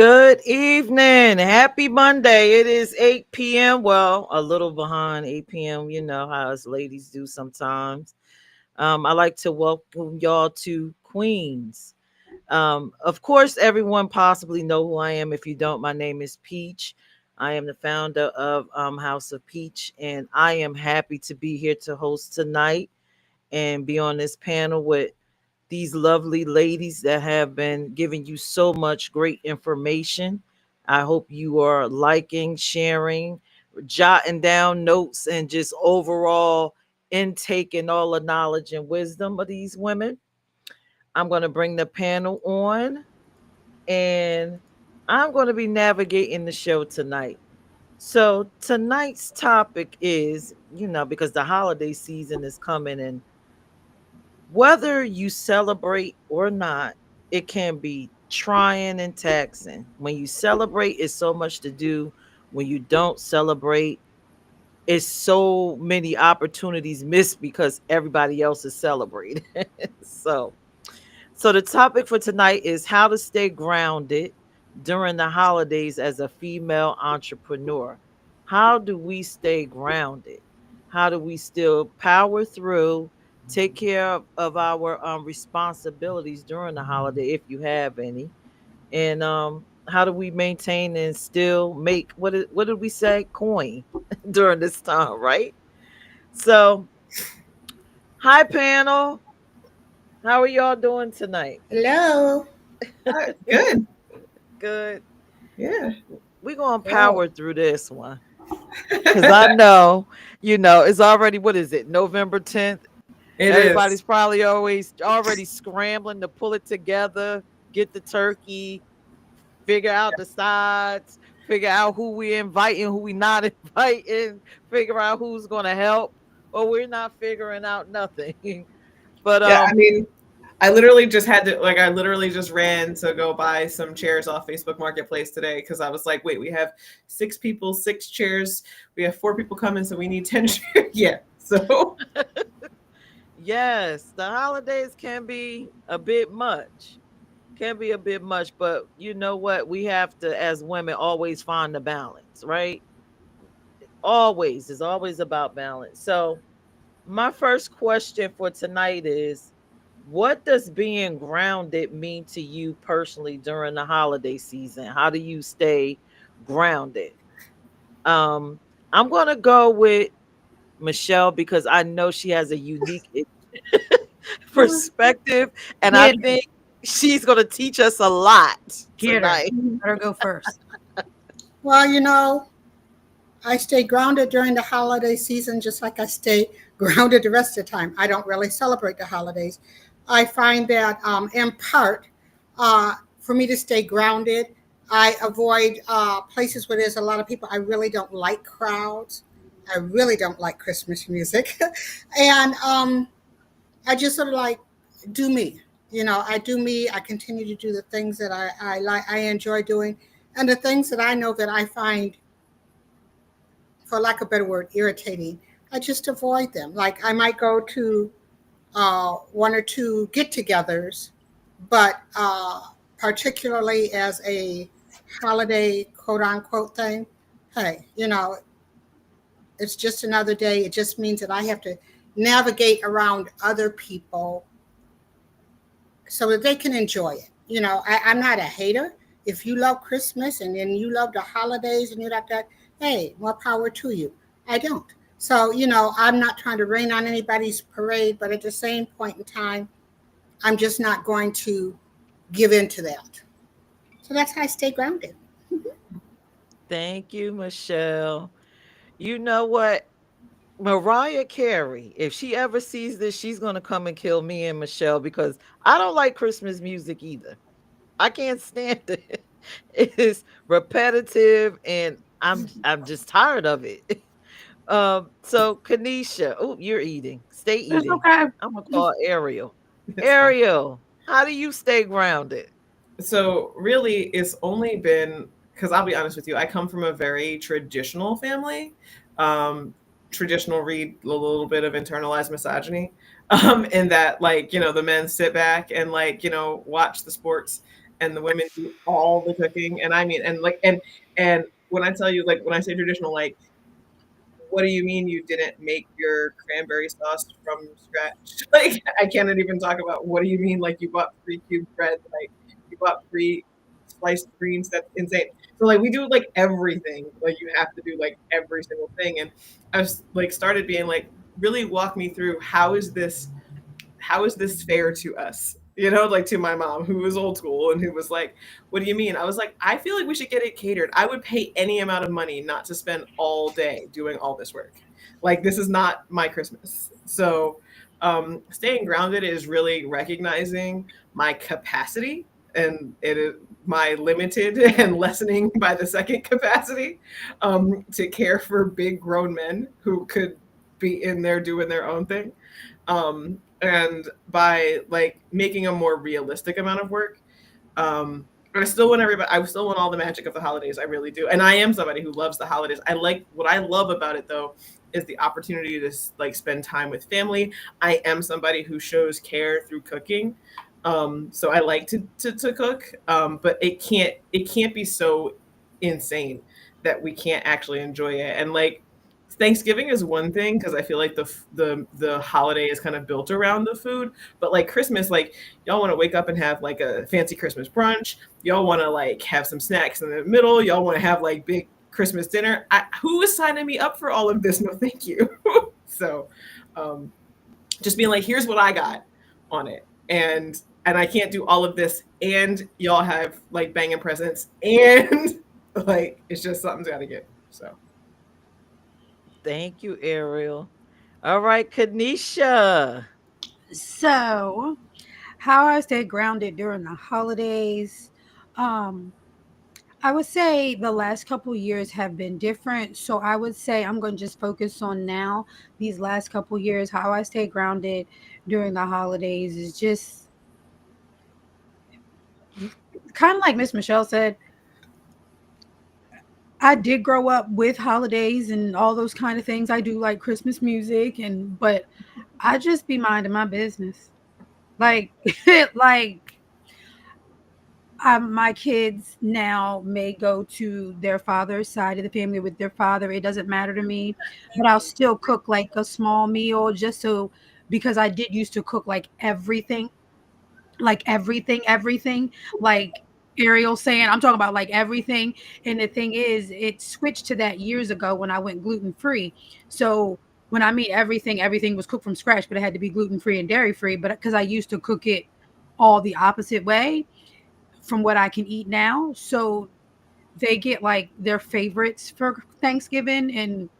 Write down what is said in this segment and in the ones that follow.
Good evening. Happy Monday. It is 8 p.m. Well, a little behind 8 p.m. You know how us ladies do sometimes. I like to welcome y'all to Queens. Of course, everyone possibly know who I am. If you don't, my name is Peach. I am the founder of House of Peach, and I am happy to be here to host tonight and be on this panel with these lovely ladies that have been giving you so much great information. I hope you are liking, sharing, jotting down notes, and just overall intaking all the knowledge and wisdom of these women. I'm going to bring the panel on and I'm going to be navigating the show tonight. So, tonight's topic is, because the holiday season is coming and whether you celebrate or not, it can be trying and taxing. When you celebrate, it's so much to do. When you don't celebrate, it's so many opportunities missed because everybody else is celebrating. so, so the topic for tonight is how to stay grounded during the holidays as a female entrepreneur. How do we stay grounded? How do we still power through, take care of our responsibilities during the holiday if you have any? And how do we maintain and still make what did we say? Coin during this time, right? So, hi panel. How are y'all doing tonight? Hello. Good. Good. Yeah. We're gonna Oh, power through this one because I know, it's already what is it, November 10th. It Everybody's is. probably always already scrambling to pull it together, get the turkey, figure out the sides, figure out who we inviting, who we not inviting, figure out who's gonna help, or we're not figuring out nothing. but Yeah, I mean, I literally just had to I literally just ran to go buy some chairs off Facebook Marketplace today because I was like, wait, we have six people, six chairs. We have four people coming, so we need 10 chairs. Yeah. So yes, the holidays can be a bit much. Can be a bit much, but you know what? We have to, as women, always find the balance, right? Always. It's always about balance. So, my first question for tonight is what does being grounded mean to you personally during the holiday season? How do you stay grounded? Um, I'm going to go with Michelle because I know she has a unique perspective, and I yeah. think she's going to teach us a lot Get her. tonight. Let her go first. Well, I stay grounded during the holiday season just like I stay grounded the rest of the time. I don't really celebrate the holidays. I find that, in part, for me to stay grounded, I avoid places where there's a lot of people. I really don't like crowds. I really don't like Christmas music. and I just sort of like do me. I do me. I continue to do the things that I like. I enjoy doing, and the things that I know that I find, for lack of a better word, irritating. I just avoid them. Like I might go to one or two get-togethers, but particularly as a holiday quote unquote thing, hey, it's just another day. It just means that I have to navigate around other people so that they can enjoy it. I'm not a hater. If you love Christmas and then you love the holidays and you like that, hey, more power to you. I don't. So, I'm not trying to rain on anybody's parade, but at the same point in time, I'm just not going to give in to that. So that's how I stay grounded. Thank you, Michelle. You know what? Mariah Carey, if she ever sees this, she's going to come and kill me and Michelle because I don't like Christmas music either. I can't stand it. It is repetitive and I'm just tired of it. So Kanisha, oh, you're eating. Stay It's eating. okay. I'm gonna call Ariel. it's fine. Ariel, how do you stay grounded? So really, it's only been because I'll be honest with you, I come from a very traditional family. Um, Traditional read a little bit of internalized misogyny, in that the men sit back and watch the sports and the women do all the cooking. And I mean, and when I tell you, like, when I say traditional, like, what do you mean you didn't make your cranberry sauce from scratch? Like, I cannot even talk about what do you mean, like, you bought pre-cubed bread, like, you bought pre-sliced greens. That's insane. So, like, we do, like, everything. Like, you have to do, like, every single thing. And I was, like, started being like, really walk me through how is this fair to us? You know, like to my mom, who was old school and who was like, what do you mean? I was like, I feel like we should get it catered. I would pay any amount of money not to spend all day doing all this work. Like, this is not my Christmas. So, staying grounded is really recognizing my capacity, and it is my limited and lessening by the second capacity, to care for big grown men who could be in there doing their own thing, and by like making a more realistic amount of work. But I still want all the magic of the holidays. I really do. And I am somebody who loves the holidays. I like, what I love about it though is the opportunity to like spend time with family. I am somebody who shows care through cooking. So I like to cook. But it can't be so insane that we can't actually enjoy it. And like, Thanksgiving is one thing because I feel like the holiday is kind of built around the food, but like Christmas, like, y'all want to wake up and have like a fancy Christmas brunch. Y'all want to like have some snacks in the middle. Y'all want to have like big Christmas dinner. Who is signing me up for all of this? No, thank you. So, um, just being like, here's what I got on it, and I can't do all of this, and y'all have like banging presents, and like it's just something's got to give. So. Thank you, Ariel. All right, Kanisha. So, how I stay grounded during the holidays. Um, I would say the last couple years have been different. So I would say I'm going to just focus on now, these last couple years. How I stay grounded during the holidays is just kind of like Miss Michelle said. I did grow up with holidays and all those kind of things. I do like Christmas music, and but I just be minding my business. Like like my kids now may go to their father's side of the family with their father. It doesn't matter to me, but I'll still cook like a small meal just so, because I did used to cook like everything, like Ariel saying, I'm talking about like everything. And the thing is, it switched to that years ago when I went gluten free. So when I mean everything, everything was cooked from scratch, but it had to be gluten free and dairy free. But because I used to cook it all the opposite way from what I can eat now. So they get like their favorites for Thanksgiving, and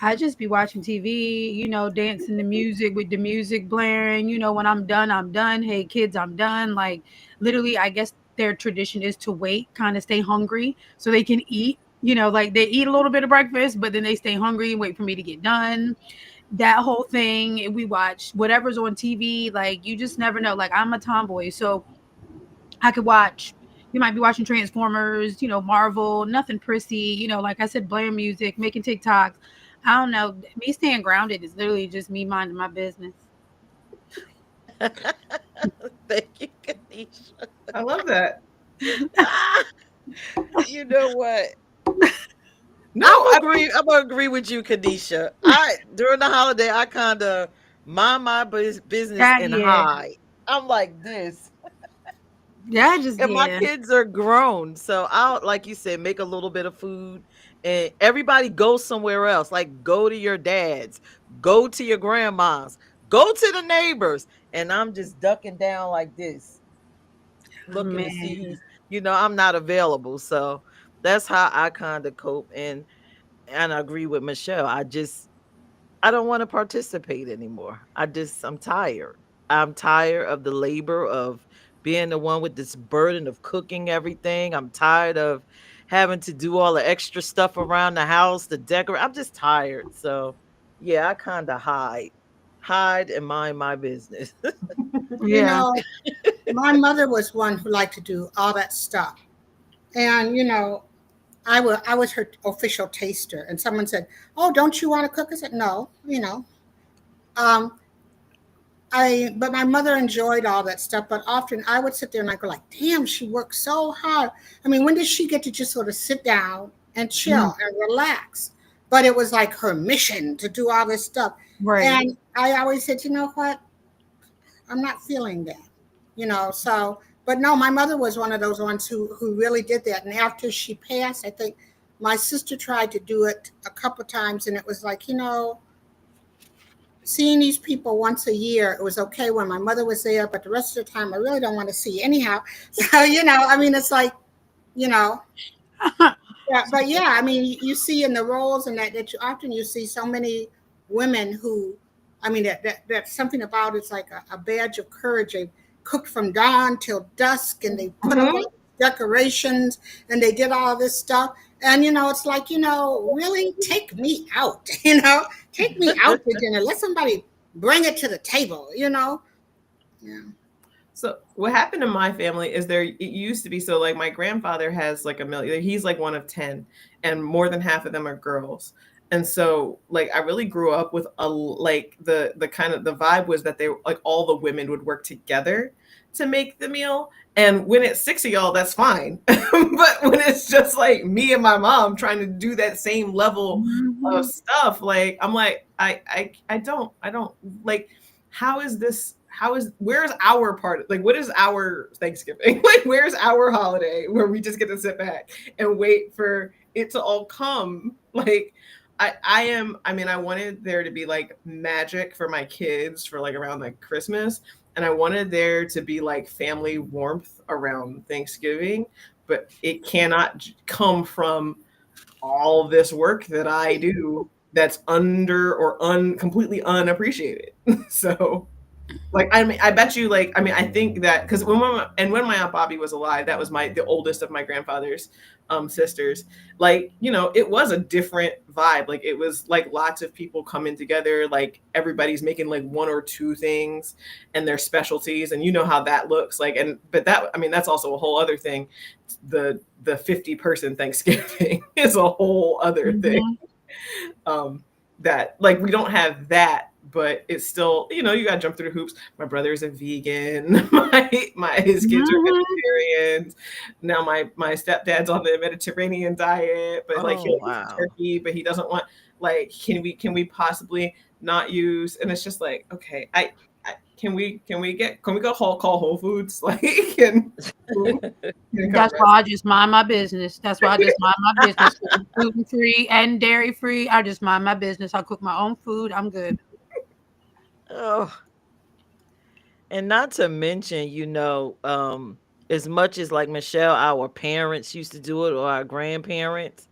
I just be watching TV, dancing the music with the music blaring. When I'm done, I'm done. Hey kids, I'm done. Like literally, I guess their tradition is to wait, kind of stay hungry so they can eat. Like they eat a little bit of breakfast, but then they stay hungry and wait for me to get done. That whole thing. We watch whatever's on TV. Like you just never know. Like I'm a tomboy, so I could watch. You might be watching Transformers, Marvel, nothing prissy, like I said, blaring music, making TikToks. I don't know. Me staying grounded is literally just me minding my business. Thank you, Kanisha. I love that. Ah, you know what? No, I mean, I'm gonna agree with you, Kanisha. I during the holiday, I kind of mind my business and Yeah. hide. I'm like this. Yeah, just, And my yeah. kids are grown. So I'll, like you said, make a little bit of food and everybody go somewhere else. Like go to your dad's, go to your grandma's, go to the neighbors. And I'm just ducking down like this, looking to see Man. who's, I'm not available. So that's how I kind of cope. And I agree with Michelle. I don't want to participate anymore. I'm tired. I'm tired of the labor of being the one with this burden of cooking everything. I'm tired of having to do all the extra stuff around the house, the decorate. I'm just tired. So, yeah, I kind of hide and mind my business. You Yeah. know, my mother was one who liked to do all that stuff. And, I was her official taster. And someone said, "Oh, don't you want to cook?" I said, "No, Um, but my mother enjoyed all that stuff. But often I would sit there and I go like, damn, she worked so hard. I mean, when did she get to just sort of sit down and Mm, chill and relax? But it was like her mission to do all this stuff. right. And I always said, you know what? I'm not feeling that, So, but no, my mother was one of those ones who really did that. And after she passed, I think my sister tried to do it a couple times, and it was like, seeing these people once a year, it was okay when my mother was there, but the rest of the time, I really don't want to see you anyhow. So, I mean, it's like, you know, yeah, but yeah, I mean, you see in the roles and that you see so many women who, I mean, that's something about it's like a badge of courage. They cooked from dawn till dusk, and they put up Mhm. all decorations, and they did all this stuff. And it's like, really take me out, take me out to dinner. Let somebody bring it to the table. Yeah. So what happened in my family is it used to be so like my grandfather has like a million, he's like one of 10 and more than half of them are girls. And so like I really grew up with like the kind of the vibe was that they like all the women would work together to make the meal. And when it's six of y'all, that's fine. But when it's just like me and my mom trying to do that same level of Mhm. stuff, like I'm like, I don't like how is this where's our part, like what is our Thanksgiving? Like where's our holiday where we just get to sit back and wait for it to all come? Like I mean I wanted there to be like magic for my kids for like around like Christmas, and I wanted there to be like family warmth around Thanksgiving, but it cannot come from all this work that I do that's under or completely unappreciated. So like I mean, I bet you like I mean I think that because when my aunt Bobby was alive, that was the oldest of my grandfather's sisters. Like it was a different vibe. Like it was like lots of people coming together. Like everybody's making like one or two things and their specialties, and you know how that looks. Like but that I mean that's also a whole other thing. The 50-person Thanksgiving is a whole other thing. Mhm. um that like we don't have that, but it's still you got to jump through the hoops. My brother's a vegan. My his kids are Mhm. vegetarians now. My stepdad's on the Mediterranean diet, but like Oh he'll eat wow. turkey, but he doesn't want like can we possibly not use, and it's just like okay can we go call Whole Foods like and can it come That's why I just mind my business. That's why I just mind my business. Gluten free and dairy free. I just mind my business. I cook my own food. I'm good. Oh, and not to mention, as much as like Michelle, our parents used to do it or our grandparents,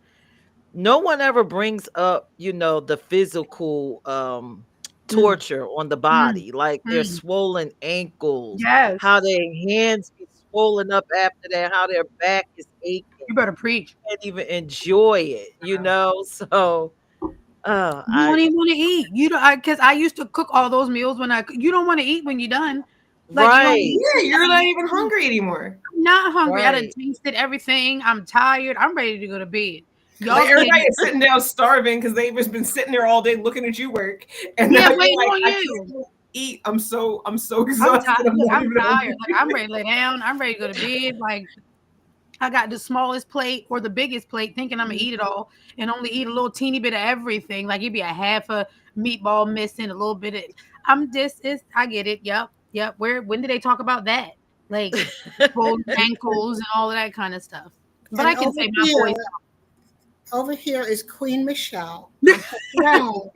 no one ever brings up, the physical Mm, torture on the mm, body, like their mm. swollen ankles, Yes. how their hands be swollen up after that, how their back is aching, You better preach. can't even enjoy it. So You I don't even want to eat. You don't, because I used to cook all those meals when you don't want to eat when you're done. Like you don't want to right, eat. yeah, You you're gotta not be even full. hungry anymore. I'm not hungry. I done right. tasted everything. I'm tired. I'm ready to go to bed. Like Y'all can't. everybody is sitting down starving because they've just been sitting there all day looking at you work, and now Yeah, you're waiting like, on I you. can't eat. I'm so I'm tired. exhausted. I'm Look, not I'm even tired. hungry. Like I'm ready to lay down. I'm ready to go to bed. Like I got the smallest plate or the biggest plate, thinking I'm gonna eat it all, and only eat a little teeny bit of everything. Like it'd be a half a meatball missing, a little bit of. I'm just. It's. I get it. Yep. Yep. Where? When did they talk about that? Like swollen ankles and all of that kind of stuff. But And I can say my voice. over here is Queen Michelle on her throne,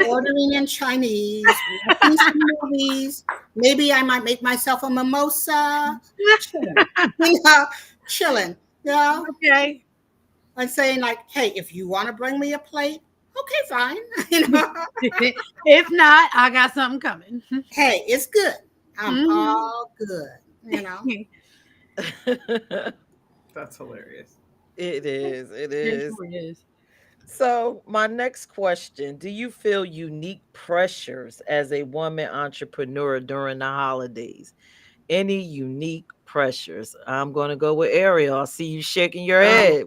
ordering in Chinese, watching some movies. Maybe I might make myself a mimosa, chilling, you know, chilling. Yeah, Okay. and saying like, "Hey, if you want to bring me a plate, okay, fine." you know, If not, I got something coming. hey, it's good. I'm Mhm. all good. That's hilarious. It is. It It is. sure is. So, my next question, do you feel unique pressures as a woman entrepreneur during the holidays? Any unique pressures? I'm going to go with Ariel. I see you shaking your Um, head.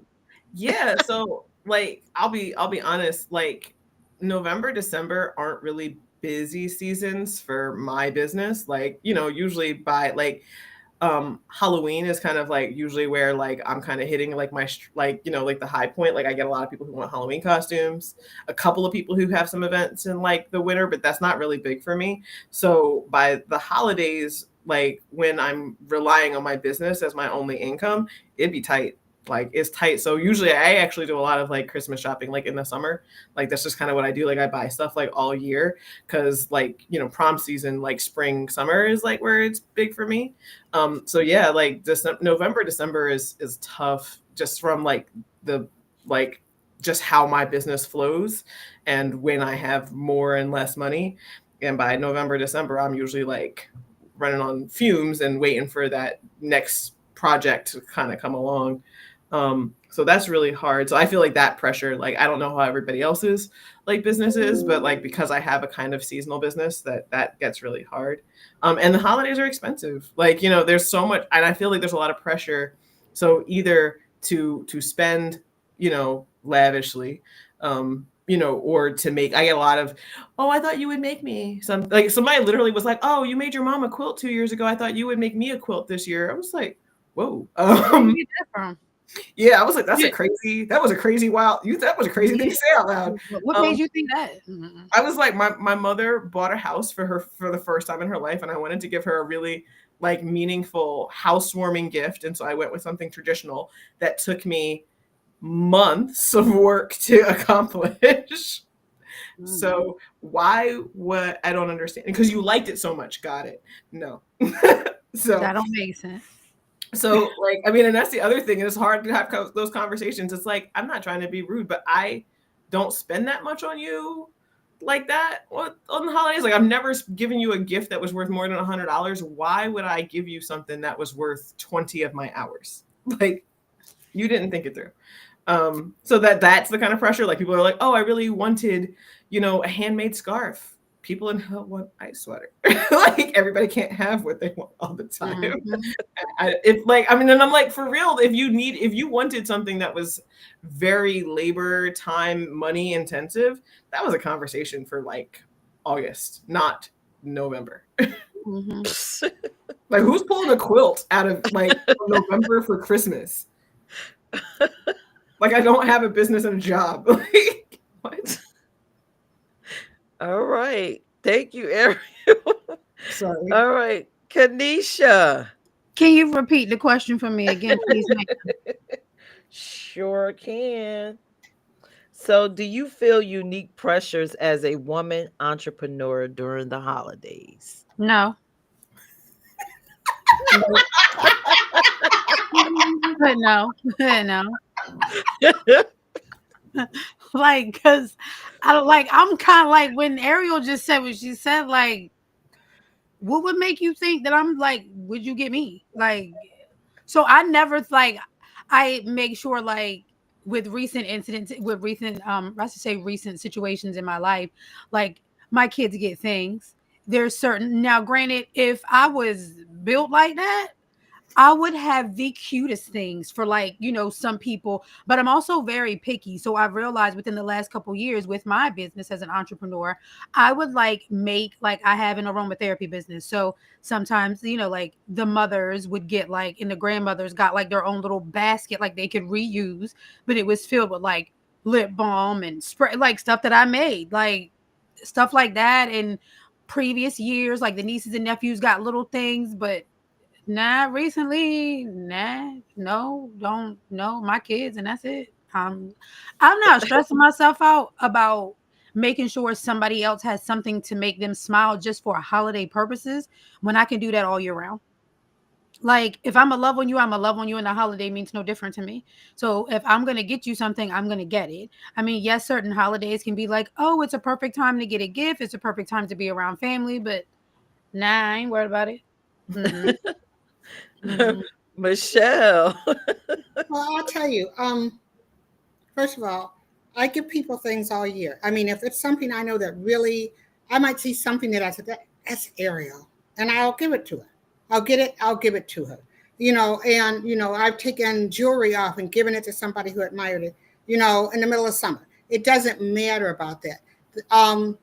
yeah. So like, I'll be honest. Like, November, December aren't really busy seasons for my business. Like, usually by like Halloween is kind of like usually where like I'm kind of hitting like my like like the high point. Like I get a lot of people who want Halloween costumes, a couple of people who have some events in like the winter, but that's not really big for me. So by the holidays, like when I'm relying on my business as my only income, it'd be tight. Like it's tight. So usually I actually do a lot of like Christmas shopping like in the summer. Like that's just kind of what I do. Like I buy stuff like all year because like prom season, like spring summer is like where it's big for me. So yeah, like November, December is tough just from like the like just how my business flows and when I have more and less money. And by November, December, I'm usually like running on fumes and waiting for that next project to kind of come along. So that's really hard. So I feel like that pressure, like I don't know how everybody else's like business is, but like because I have a kind of seasonal business that gets really hard. And the holidays are expensive. Like, there's so much, and I feel like there's a lot of pressure. So either to spend, lavishly, or to make, I get a lot of, oh, I thought you would make me some, like somebody literally was like, oh, you made your mom a quilt 2 years ago. I thought you would make me a quilt this year. I was like, whoa. Where you get that from? Yeah, I was like, Yeah. that was a crazy that was a crazy thing to say out loud. What made you think that? I was like, my mother bought a house for her for the first time in her life, and I wanted to give her a really like meaningful housewarming gift. And so I went with something traditional that took me months of work to accomplish. So why what I don't understand, because you liked it so much. Got it. No. So That don't make sense. so, like, I mean, and that's the other thing. And it's hard to have those conversations. It's like, I'm not trying to be rude, but I don't spend that much on you like that on the holidays. Like, I've never given you a gift that was worth more than $100. Why would I give you something that was worth 20 of my hours? Like, you didn't think it through. So that's the kind of pressure. Like, people are like, oh, I really wanted, a handmade scarf. People in hell want ice sweater. Like everybody can't have what they want all the time. And I'm like, for real, if you wanted something that was very labor, time, money intensive, that was a conversation for like August, not November. Like who's pulling a quilt out of like November for Christmas? Like I don't have a business and a job. Like what? All right. Thank you, Ariel. Sorry. All right. Kanisha. Can you repeat the question for me again, please, ma'am? Sure can. So, do you feel unique pressures as a woman entrepreneur during the holidays? No. But no. No. Like, cause I don't like. I'm kind of like when Ariel just said what she said. Like, what would make you think that I'm like? Would you get me? Like, so I never like. I make sure like with recent incidents, with recent I should say recent situations in my life, like my kids get things. There's certain now. Granted, if I was built like that, I would have the cutest things for like, some people, but I'm also very picky. So I've realized within the last couple years with my business as an entrepreneur, I would like make like I have an aromatherapy business. So sometimes, like the mothers would get like, and the grandmothers got like their own little basket like they could reuse, but it was filled with like lip balm and spray, like stuff that I made, like stuff like that. And previous years, like the nieces and nephews got little things, but nah, recently, nah, no, don't know my kids, and that's it. I'm not stressing myself out about making sure somebody else has something to make them smile just for holiday purposes when I can do that all year round. Like if I'm a love on you, I'm a love on you, and the holiday means no different to me. So if I'm gonna get you something, I'm gonna get it. I mean, yes, certain holidays can be like, oh, it's a perfect time to get a gift. It's a perfect time to be around family, but nah, I ain't worried about it. Mm-mm. Mm-mm. Michelle. Well, I'll tell you. First of all, I give people things all year. I mean, if it's something I know that really, I might see something that I said that's Ariel, and I'll give it to her. I'll get it. I'll give it to her. And I've taken jewelry off and given it to somebody who admired it. In the middle of summer. It doesn't matter about that. Um,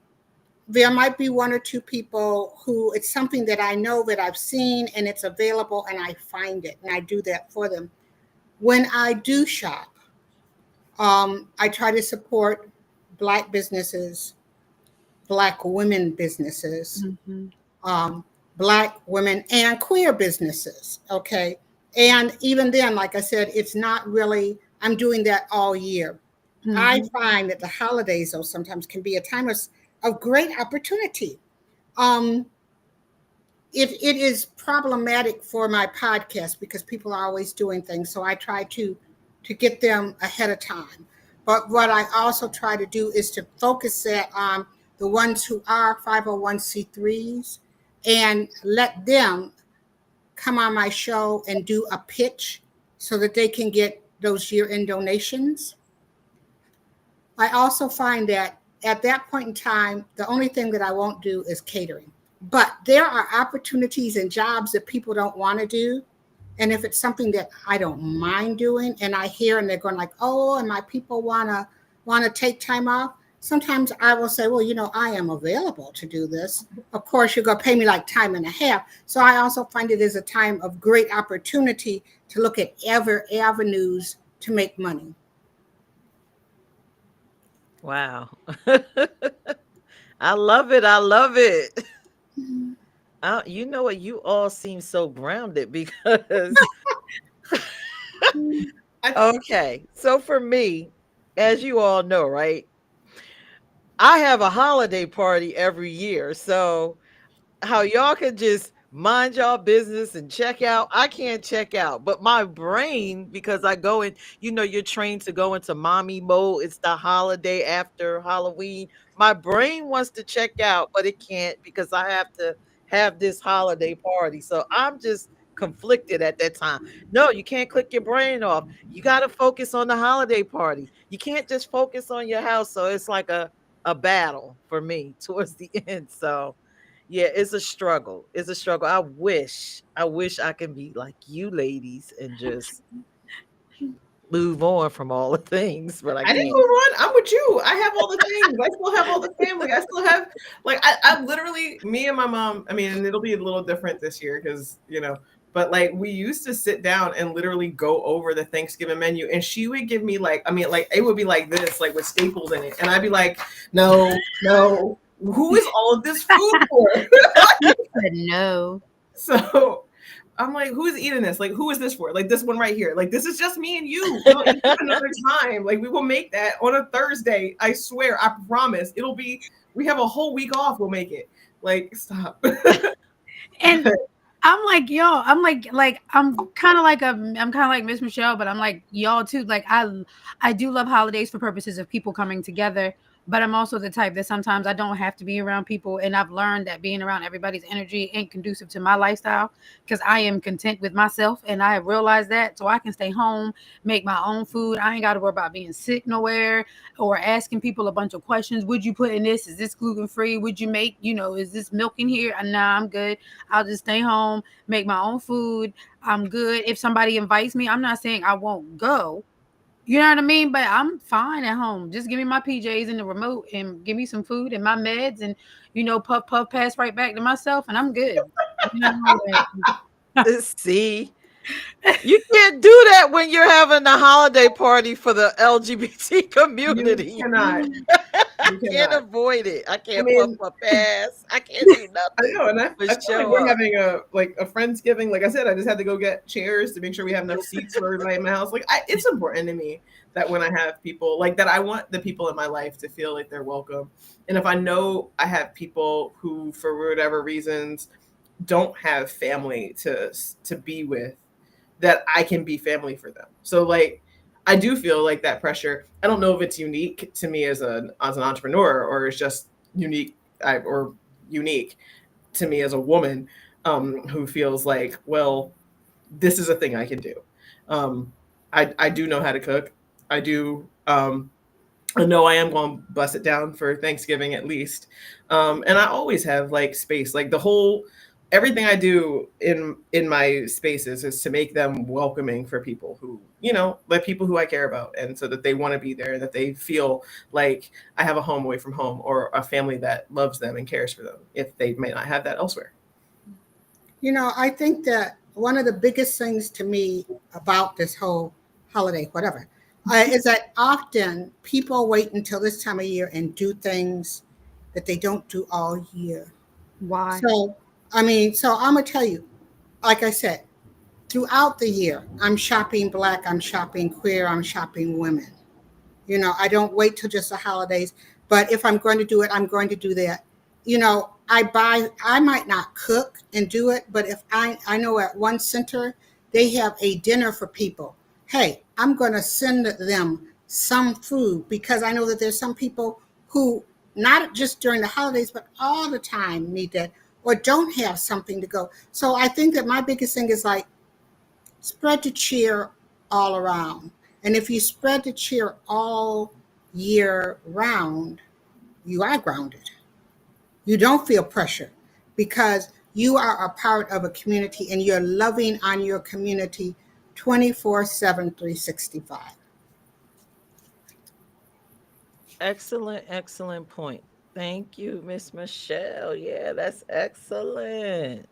there might be one or two people who it's something that I know that I've seen and it's available and I find it and I do that for them. When I do shop, I try to support Black businesses, Black women businesses, Mhm. um, Black women and queer businesses. Okay. And even then, like I said, it's not really, I'm doing that all year. I Mhm. find that the holidays, though, sometimes can be a time of great opportunity. Um, it is problematic for my podcast because people are always doing things. So I try to get them ahead of time. But what I also try to do is to focus that on the ones who are 501c3s and let them come on my show and do a pitch so that they can get those year-end donations. I also find that at that point in time, the only thing that I won't do is catering. But there are opportunities and jobs that people don't want to do. And if it's something that I don't mind doing and I hear and they're going like, oh, and my people wanna take time off, sometimes I will say, well, I am available to do this. Of course, you're gonna pay me like time and a half. So I also find it is a time of great opportunity to look at other avenues to make money. Wow. I love it. I love it. You know what? You all seem so grounded because, I, okay. So for me, as you all know, right? I have a holiday party every year. So how y'all can just mind y'all business and check out. I can't check out, but my brain, because I go in, you're trained to go into mommy mode. It's the holiday after Halloween. My brain wants to check out, but it can't because I have to have this holiday party. So I'm just conflicted at that time. No, you can't click your brain off. You got to focus on the holiday party. You can't just focus on your house. So it's like a battle for me towards the end. So yeah, it's a struggle. It's a struggle. I wish I can be like you ladies and just move on from all the things, but I I didn't can't. move on. I'm with you. I have all the things. I still have all the family. I still have like I literally me and my mom. I mean, and it'll be a little different this year because but like we used to sit down and literally go over the Thanksgiving menu, and she would give me like I mean like it would be like this like with staples in it, and I'd be like, no, no, who is all of this food for? Said no. So I'm like, who is eating this? Like, who is this for? Like this one right here. Like, this is just me and you. We'll eat this another time. Like, we will make that on a Thursday. I swear, I promise. It'll be. We have a whole week off. We'll make it. Like, stop. And But I'm like, yo, I'm kind of like Miss Michelle, but I'm like y'all too. Like I do love holidays for purposes of people coming together, but I'm also the type that sometimes I don't have to be around people, and I've learned that being around everybody's energy ain't conducive to my lifestyle because I am content with myself, and I have realized that, so I can stay home, make my own food. I ain't got to worry about being sick nowhere or asking people a bunch of questions. Would you put in this? Is this gluten free? Would you make? Is this milk in here? Nah, I'm good. I'll just stay home, make my own food. I'm good. If somebody invites me, I'm not saying I won't go. You know what I mean? But I'm fine at home. Just give me my PJs and the remote and give me some food and my meds and puff puff pass right back to myself and I'm good. You know, like, See, you can't do that when you're having a holiday party for the LGBT you community. cannot. I You can't cannot. avoid it. I I can't puff mean, my pass. I can't do I nothing know, and but I feel like show we're up. having a friendsgiving. Like I said, I just had to go get chairs to make sure we have enough seats for everybody in my house. Like it's important to me that when I have people like that, I want the people in my life to feel like they're welcome. And if I know I have people who, for whatever reasons, don't have family to be with, that I can be family for them. So like I do feel like that pressure. I don't know if it's unique to me as an entrepreneur or it's just or unique to me as a woman who feels like, well, this is a thing I can do. I do know how to cook. I do. I know I am going to bust it down for Thanksgiving at least. And I always have like space, like everything I do in my spaces is to make them welcoming for people who the people who I care about, and so that they want to be there, that they feel like I have a home away from home, or a family that loves them and cares for them if they may not have that elsewhere. I think that one of the biggest things to me about this whole holiday, whatever, is that often people wait until this time of year and do things that they don't do all year. Why? So, I mean, so I'm going to tell you, like I said, throughout the year, I'm shopping black, I'm shopping queer, I'm shopping women. I don't wait till just the holidays, but if I'm going to do it, I'm going to do that. I might not cook and do it, but if I know at one center, they have a dinner for people. Hey, I'm going to send them some food because I know that there's some people who, not just during the holidays, but all the time need that or don't have something to go. So I think that my biggest thing is like, spread the cheer all around. And if you spread the cheer all year round, you are grounded. You don't feel pressure because you are a part of a community and you're loving on your community 24/7, 365. Excellent, excellent point. Thank you, Miss Michelle. Yeah, that's excellent.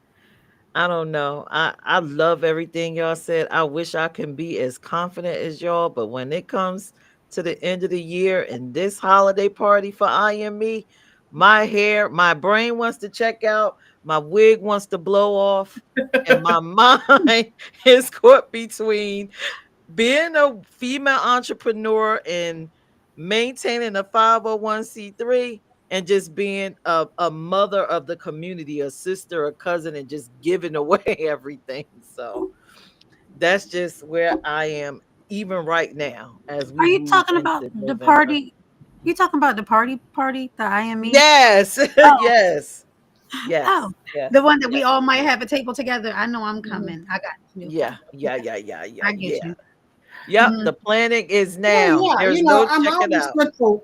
I don't know. I love everything y'all said. I wish I can be as confident as y'all, but when it comes to the end of the year and this holiday party for I am me, my brain wants to check out, my wig wants to blow off, and my mind is caught between being a female entrepreneur and maintaining a 501c3 and just being a mother of the community, a sister, a cousin, and just giving away everything. So that's just where I am, even right now, as Are we you move talking about into the November. party? You talking about the party, the IME? Yes, Oh, yes, oh, yes, yes, the one that we yes. all might have a table together. I know I'm Mhm. coming. I got you. Yeah, yeah, Yeah, yeah, yeah, yeah, I get yeah. you. Yep, Mhm. the planning is Well, now. yeah, There's no I'm checking always out. good for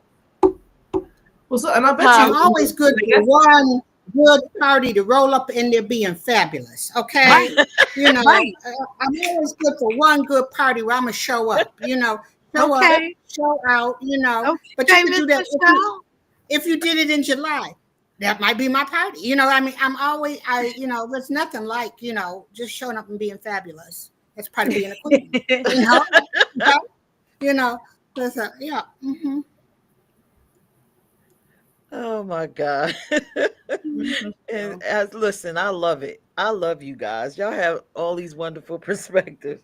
Well, so, and I bet I'm Huh? you, always good I for guess, one good party to roll up in there being fabulous. Okay, Right, right. I'm always good for one good party where I'm gonna show up. Show up, Okay, show out. But you okay, could Miss do that Michelle. if you did it in July. That might be my party. I mean, I'm always there's nothing like just showing up and being fabulous. That's part of being a queen. You know, okay? You know, yeah. Oh my God. Miss And Michelle. as listen, I love it. I love you guys. Y'all have all these wonderful perspectives.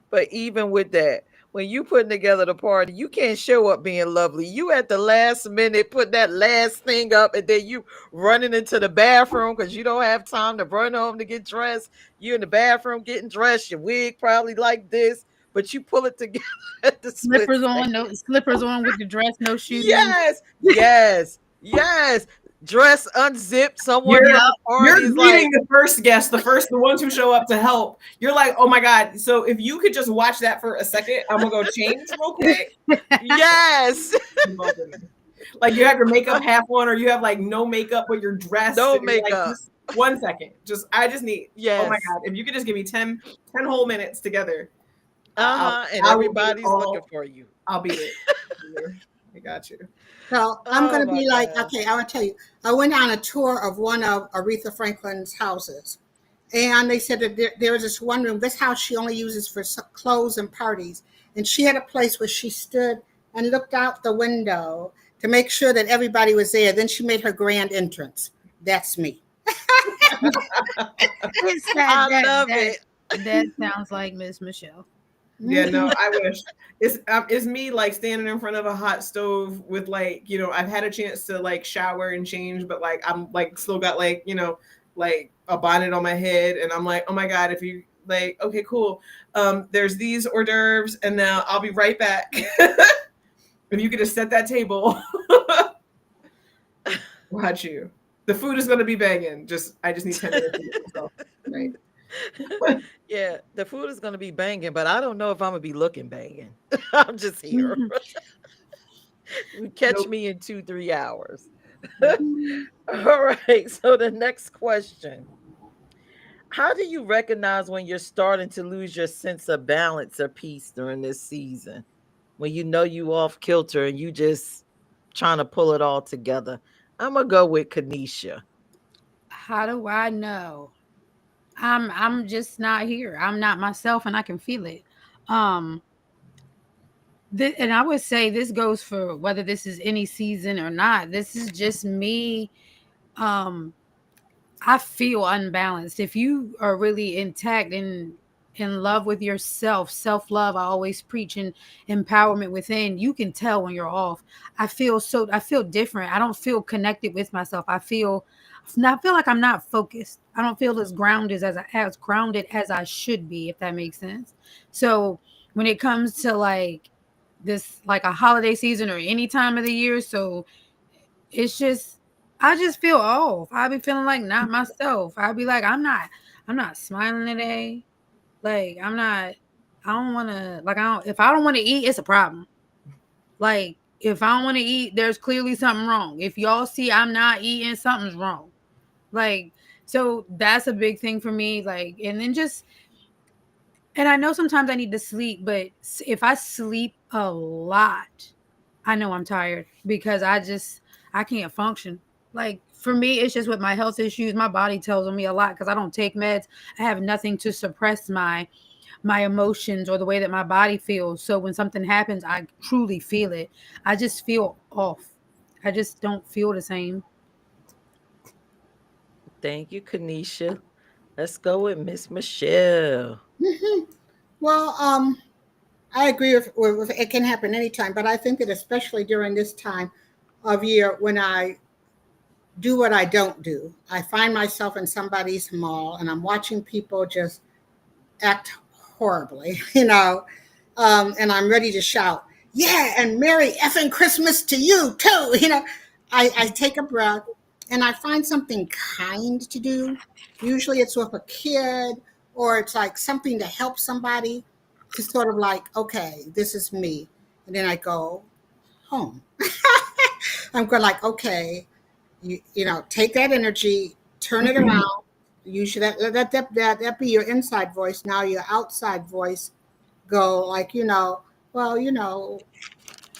But even with that, when you putting together the party, you can't show up being lovely. You at the last minute put that last thing up, and then you running into the bathroom because you don't have time to run home to get dressed. You in the bathroom getting dressed, your wig probably like this, but you pull it together at the split Slippers on, no second. slippers on with the dress, no shoes. Yes, yes, yes. Dress unzipped. Someone you're from Yep. the party you're is greeting like, the first guest, the ones who show up to help. You're like, oh my god. So if you could just watch that for a second, I'm gonna go change real quick. yes, Like you have your makeup half on, or you have like no makeup, but you're dressed, no and you're like, makeup. just 1 second. I just need. Oh my Yes. god, if you could just give me 10 whole minutes together, I'll Uh-huh. And I will be everybody's looking all. for you. I'll be there. I got you. So I'm Oh going to my be like, God. okay, I will tell you. I went on a tour of one of Aretha Franklin's houses, and they said that there was this one room. This house she only uses for clothes and parties, and she had a place where she stood and looked out the window to make sure that everybody was there. Then she made her grand entrance. That's me. It's that I that love that it. that sounds like Miss Michelle. Yeah, no, Mhm. I wish it's me like standing in front of a hot stove with like I've had a chance to like shower and change, but like I'm like still got like like a bonnet on my head, and I'm like, oh my god, if you like, okay, cool, there's these hors d'oeuvres, and now I'll be right back. If you could just set that table, watch you. The food is gonna be banging. I just need 10 minutes to get myself right. Yeah, the food is gonna be banging, but I don't know if I'm gonna be looking banging. I'm just here. Mhm. Catch Nope. me in 2, 3 hours. Yep. All right. So the next question. How do you recognize when you're starting to lose your sense of balance or peace during this season? When you know you off kilter and you just trying to pull it all together. I'm gonna go with Kanisha. How do I know? I'm just not here. I'm not myself and I can feel it. Um and I would say this goes for whether this is any season or not. This is just me. Um I feel unbalanced. If you are really intact and in love with yourself, self love, I always preach, and empowerment within, you can tell when you're off. I feel different. I don't feel connected with myself. I feel like I'm not focused. I don't feel as grounded as I should be, if that makes sense. So when it comes to like this, like a holiday season or any time of the year, so it's just I just feel off. I be feeling like not myself. I be like, I'm not smiling today. Like I don't wanna like I don't if I don't want to eat, it's a problem. Like if I don't want to eat, there's clearly something wrong. If y'all see I'm not eating, something's wrong. Like so that's a big thing for me. Like and then just and I know sometimes I need to sleep, but if I sleep a lot, I know I'm tired because I can't function. Like for me, it's just with my health issues. My body tells on me a lot because I don't take meds. I have nothing to suppress my emotions or the way that my body feels. So when something happens, I truly feel it. I just feel off. I just don't feel the same. Thank you, Kanisha. Let's go with Miss Michelle. Well, I agree with it can happen anytime, but I think that especially during this time of year when I do what I don't do, I find myself in somebody's mall and I'm watching people just act horribly, and I'm ready to shout, yeah, and Merry effing Christmas to you too. I take a breath and I find something kind to do. Usually it's with a kid or it's like something to help somebody to sort of like, okay, this is me. And then I go home. I'm going like, okay, take that energy, turn it around. Usually that be your inside voice. Now your outside voice go like, well, you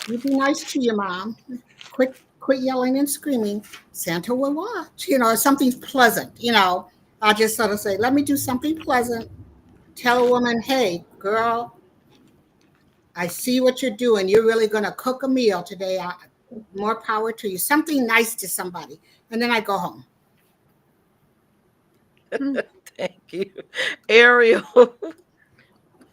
be nice to your mom. Quit yelling and screaming. Santa will watch. Something pleasant. I'll just sort of say, let me do something pleasant. Tell a woman, hey, girl, I see what you're doing. You're really going to cook a meal today. More power to you. Something nice to somebody. And then I go home. Mm. Thank you, Ariel.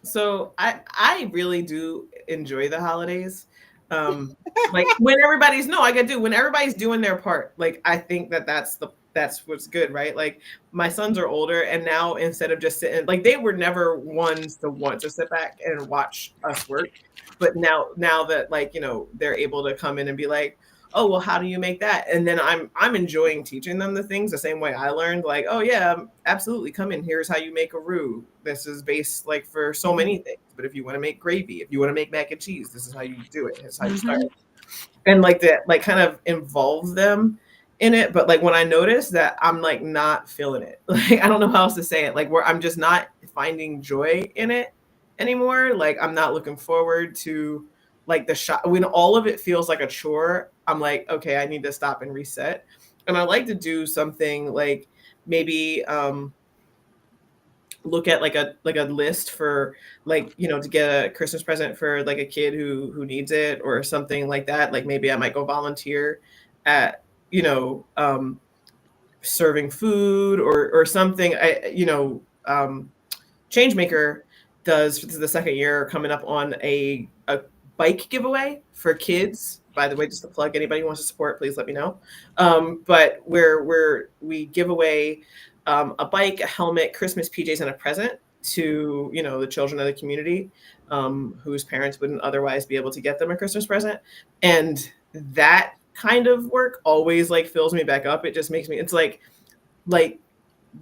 So I really do enjoy the holidays. Um, like when everybody's no, I get do when everybody's doing their part. Like I think that's what's good, right? Like my sons are older, and now instead of just sitting, like they were never ones to want to sit back and watch us work, but now that like they're able to come in and be like, oh well, how do you make that? And then I'm enjoying teaching them the things the same way I learned. Like, oh yeah, absolutely, come in. Here's how you make a roux. This is based like for so many things. But if you want to make gravy, if you want to make mac and cheese, this is how you do it. This is how you start. Mhm. And like that, like kind of involve them in it. But like when I notice that I'm like not feeling it, like I don't know how else to say it. Like where I'm just not finding joy in it anymore. Like I'm not looking forward to like the shot when all of it feels like a chore. I'm like, okay, I need to stop and reset. And I like to do something like maybe look at like a list for like to get a Christmas present for like a kid who needs it or something like that. Like maybe I might go volunteer at serving food or something. Changemaker does, this is the second year coming up on a bike giveaway for kids. By the way, just to plug, anybody who wants to support, please let me know. But where we give away a bike, a helmet, Christmas PJs, and a present to the children of the community whose parents wouldn't otherwise be able to get them a Christmas present. And that kind of work always like fills me back up. It just makes me, it's like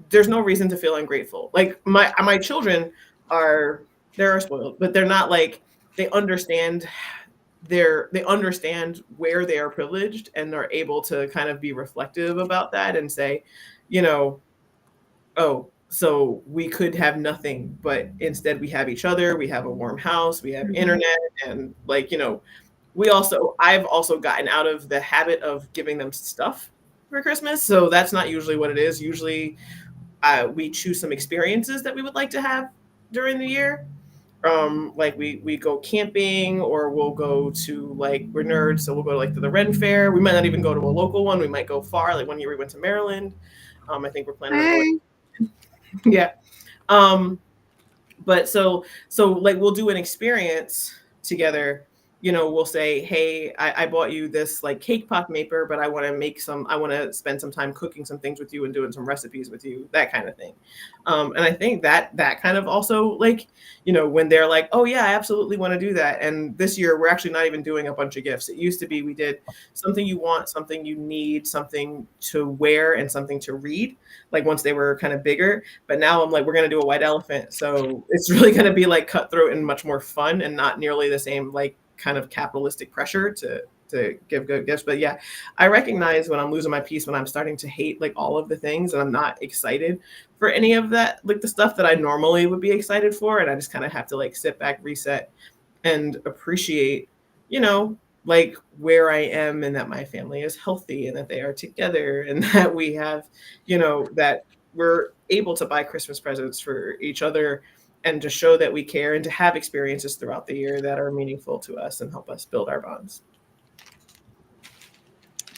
there's no reason to feel ungrateful. Like my children they're spoiled, but they're not like they understand they understand where they are privileged and are able to kind of be reflective about that and say, you know, oh, So we could have nothing, but instead we have each other, we have a warm house, we have Mhm. internet, and like, we also I've also gotten out of the habit of giving them stuff for Christmas. So that's not usually what it is. Usually we choose some experiences that we would like to have during the year. Like we go camping, or we'll go to, like, we're nerds, so we'll go like to the Ren Fair. We might not even go to a local one. We might go far. Like one year we went to Maryland. I think we're planning on going. Hey. Yeah. Um, but so like we'll do an experience together. We'll say, hey, I bought you this like cake pop maker, but I want to spend some time cooking some things with you and doing some recipes with you, that kind of thing. And I think that kind of also, like, when they're like, oh yeah, I absolutely want to do that. And this year we're actually not even doing a bunch of gifts. It used to be we did something you want, something you need, something to wear, and something to read, like once they were kind of bigger. But now I'm like, we're going to do a white elephant. So it's really going to be like cutthroat and much more fun, and not nearly the same like kind of capitalistic pressure to give good gifts. But yeah, I recognize when I'm losing my peace, when I'm starting to hate like all of the things, and I'm not excited for any of that, like the stuff that I normally would be excited for. And I just kind of have to like sit back, reset, and appreciate, you know, like where I am, and that my family is healthy, and that they are together, and that we have, that we're able to buy Christmas presents for each other, and to show that we care, and to have experiences throughout the year that are meaningful to us and help us build our bonds.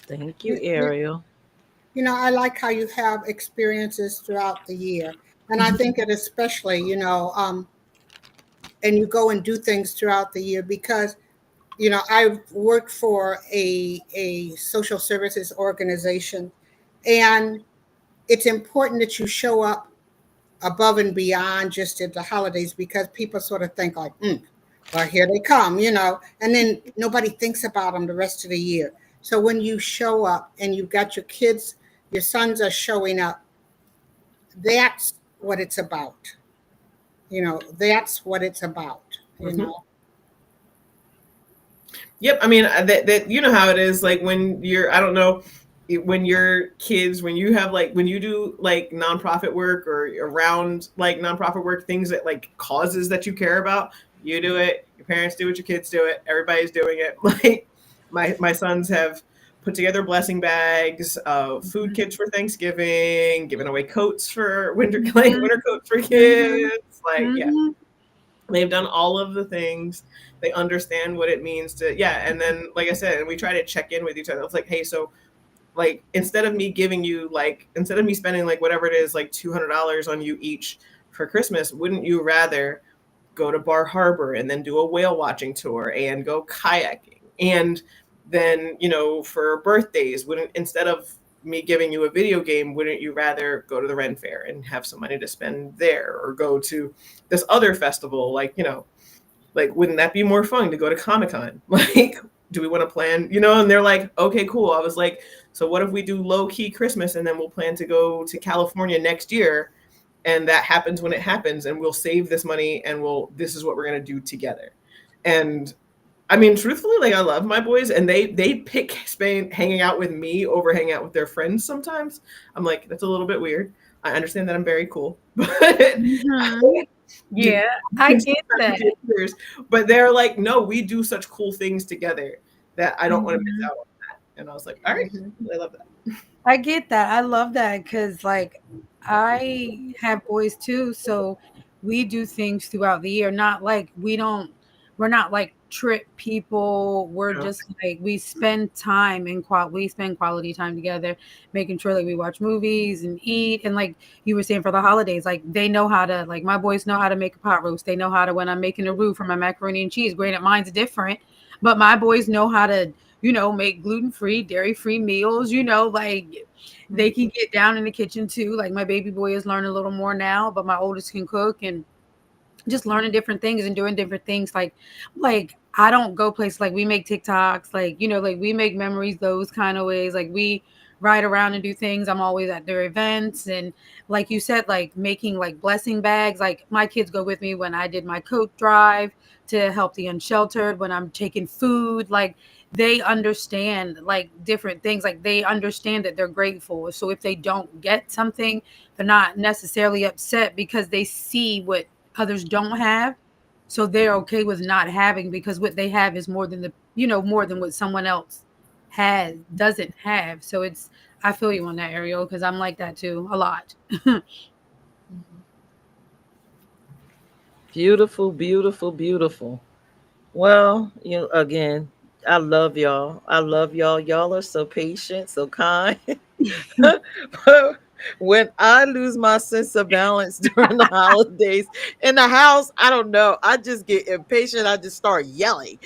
Thank you, You, you, Ariel. I like how you have experiences throughout the year. And I think it especially, and you go and do things throughout the year because, I've worked for a social services organization, and it's important that you show up above and beyond just at the holidays because people sort of think like, well, here they come, and then nobody thinks about them the rest of the year. So when you show up and you've got your kids, your sons are showing up, that's what it's about. That's what it's about, Mhm. Yep. I mean, that you know how it is. Like when you're, I don't know, when your kids, when you have like when you do like nonprofit work, or around like nonprofit work, things that like causes that you care about, you do it. Your parents do it. Your kids do it. Everybody's doing it. Like my sons have put together blessing bags, food kits for Thanksgiving, giving away coats for winter, like Mhm. winter coats for Mhm. kids. Like, yeah, Mhm. they've done all of the things. They understand what it means to, yeah. And then, like I said, and we try to check in with each other. It's like, hey, so like instead of me spending like whatever it is, like $200 on you each for Christmas, wouldn't you rather go to Bar Harbor and then do a whale watching tour and go kayaking? And then, for birthdays, wouldn't, instead of me giving you a video game, wouldn't you rather go to the Ren Fair and have some money to spend there, or go to this other festival? Like, like, wouldn't that be more fun to go to Comic-Con? Like, do we want to plan, And they're like, okay, cool. I was like, so what if we do low key Christmas, and then we'll plan to go to California next year, and that happens when it happens, and we'll save this money, and this is what we're going to do together. And I mean, truthfully, like, I love my boys, and they pick Spain hanging out with me over hanging out with their friends sometimes. I'm like, that's a little bit weird. I understand that I'm very cool, but Mhm. you Yeah, I can get sometimes that. with your peers. But they're like, no, we do such cool things together that I don't want to miss Mhm. out on that. And I was like, all right, I love that. I get that. I love that because, like, I have boys too, so we do things throughout the year. Not like we're not like trip people. We're You know? just like we spend time in we spend quality time together, making sure that we watch movies and eat. And like you were saying for the holidays, like they know how to, like my boys know how to make a pot roast. They know how to, when I'm making a roux for my macaroni and cheese. Granted, mine's different, but my boys know how to, make gluten-free, dairy-free meals, like they can get down in the kitchen too. Like my baby boy is learning a little more now, but my oldest can cook, and just learning different things and doing different things. Like I don't go places, like we make TikToks, like, like we make memories those kind of ways. Like we ride around and do things. I'm always at their events. And like you said, like making like blessing bags. Like my kids go with me when I did my coat drive to help the unsheltered, when I'm taking food. Like they understand like different things. Like they understand that they're grateful. So if they don't get something, they're not necessarily upset because they see what others don't have. So they're okay with not having because what they have is more than more than what someone else doesn't have. So it's I feel you on that, Ariel, because I'm like that too a lot. Beautiful, beautiful, beautiful. Well, again, I love y'all. I love y'all. Y'all are so patient, so kind. But when I lose my sense of balance during the holidays in the house, I don't know. I just get impatient. I just start yelling,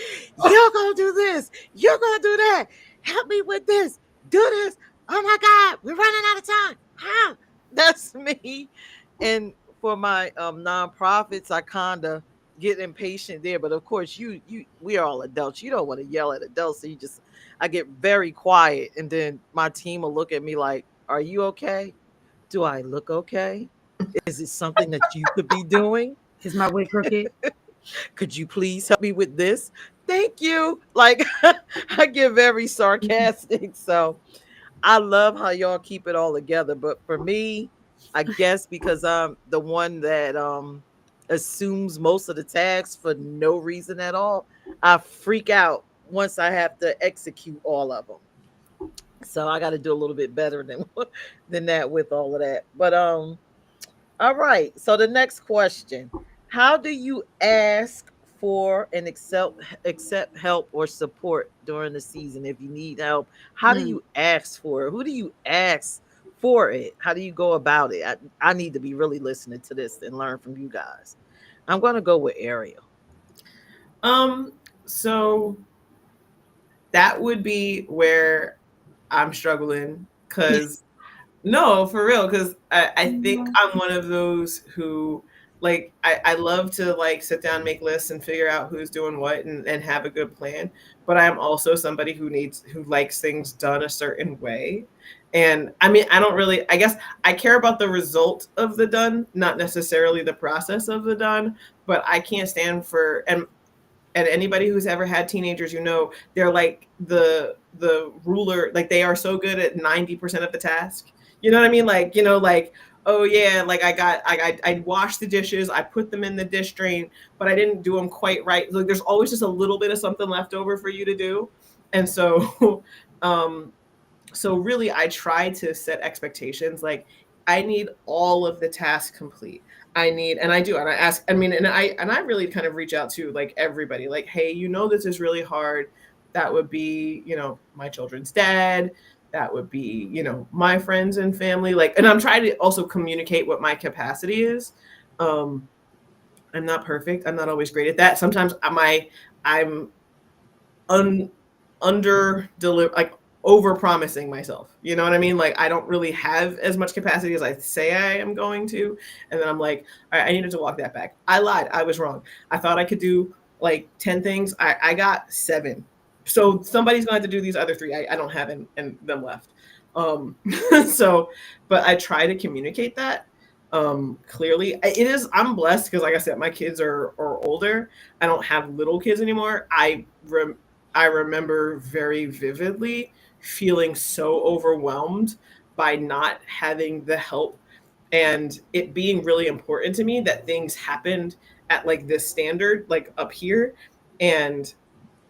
"You're gonna do this, you're gonna do that, help me with this, do this. Oh my God, we're running out of time." How? That's me. And for my nonprofits, I kinda get impatient there. But of course, we are all adults. You don't want to yell at adults. So I get very quiet. And then my team will look at me like, "Are you okay? Do I look okay? Is it something that you could be doing? Is my wig crooked? Could you please help me with this? Thank you." Like, I get very sarcastic. So I love how y'all keep it all together. But for me, I guess because I'm the one that assumes most of the tasks for no reason at all, I freak out once I have to execute all of them. So I got to do a little bit better than than that with all of that. But all right. So the next question: how do you ask for and accept help or support during the season? If you need help, how do Mm. you ask for it? Who do you ask for it? How do you go about it? I need to be really listening to this and learn from you guys. I'm gonna go with Ariel. Um, so that would be where I'm struggling because no, for real, because I think I'm one of those who like I love to like sit down, make lists and figure out who's doing what and have a good plan. But I'm also somebody who likes things done a certain way. And I mean, I don't really, I guess I care about the result of the done, not necessarily the process of the done, but I can't stand for, and anybody who's ever had teenagers, they're like the ruler, like they are so good at 90% of the task. You know what I mean? Like, like, oh yeah, like I washed the dishes, I put them in the dish drain, but I didn't do them quite right. Like there's always just a little bit of something left over for you to do. And so um so really I try to set expectations like I need all of the tasks complete. I need, and I do, and I ask, I mean, and I really kind of reach out to like everybody, like, hey, this is really hard. That would be, my children's dad. That would be, my friends and family. Like, and I'm trying to also communicate what my capacity is. Um, I'm not perfect. I'm not always great at that. Sometimes I'm un under deliver, like over promising myself. You know what I mean? Like I don't really have as much capacity as I say I am going to. And then I'm like, all right, I needed to walk that back. I lied. I was wrong. I thought I could do like 10 things. I got 7. So somebody's going to have to do these other 3. I don't have them left. Um, so, but I try to communicate that clearly. I'm blessed because like I said, my kids are older. I don't have little kids anymore. I remember very vividly feeling so overwhelmed by not having the help and it being really important to me that things happened at like this standard, like up here. And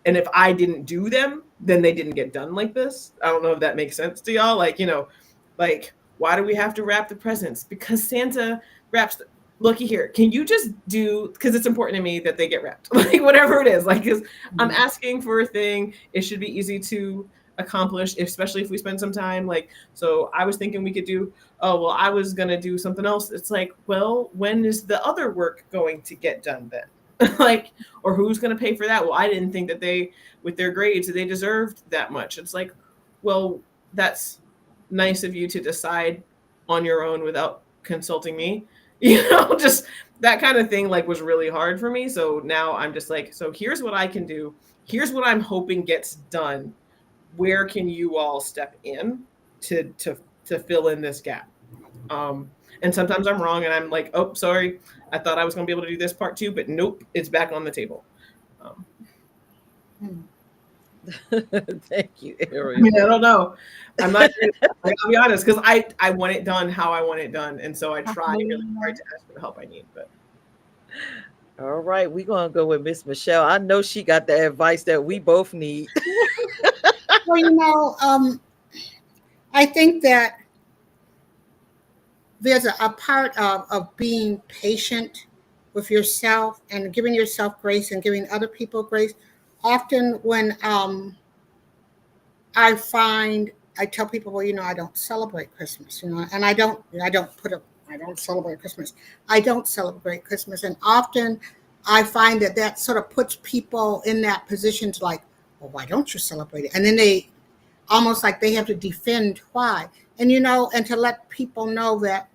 if I didn't do them, then they didn't get done like this. I don't know if that makes sense to y'all. Like, like why do we have to wrap the presents? Because Santa wraps. Looky here, can you just do? Because it's important to me that they get wrapped. Like whatever it is. Like, because I'm asking for a thing, it should be easy to accomplish, especially if we spend some time. Like, so I was thinking we could do. Oh well, I was gonna do something else. It's like, well, when is the other work going to get done then? Like, or who's going to pay for that? Well, I didn't think that they, with their grades, they deserved that much. It's like, well, that's nice of you to decide on your own without consulting me. Just that kind of thing like was really hard for me. So now I'm just like, so here's what I can do. Here's what I'm hoping gets done. Where can you all step in to fill in this gap? And sometimes I'm wrong and I'm like, oh, sorry, I thought I was going to be able to do this part too, but nope, it's back on the table. Um, Thank you, I Ariel. mean, I don't know. I'm not great at that. Like, I'll be honest, because I want it done how I want it done, and so I try really hard to ask for the help I need. But All right, we're gonna go with Miss Michelle. I know she got the advice that we both need. Well, I think that there's a part of being patient with yourself and giving yourself grace and giving other people grace. Often, when I find I tell people, well, I don't celebrate Christmas, and I don't celebrate Christmas. I don't celebrate Christmas, and often I find that sort of puts people in that position to like, well, why don't you celebrate it? And then they almost like they have to defend why, and to let people know that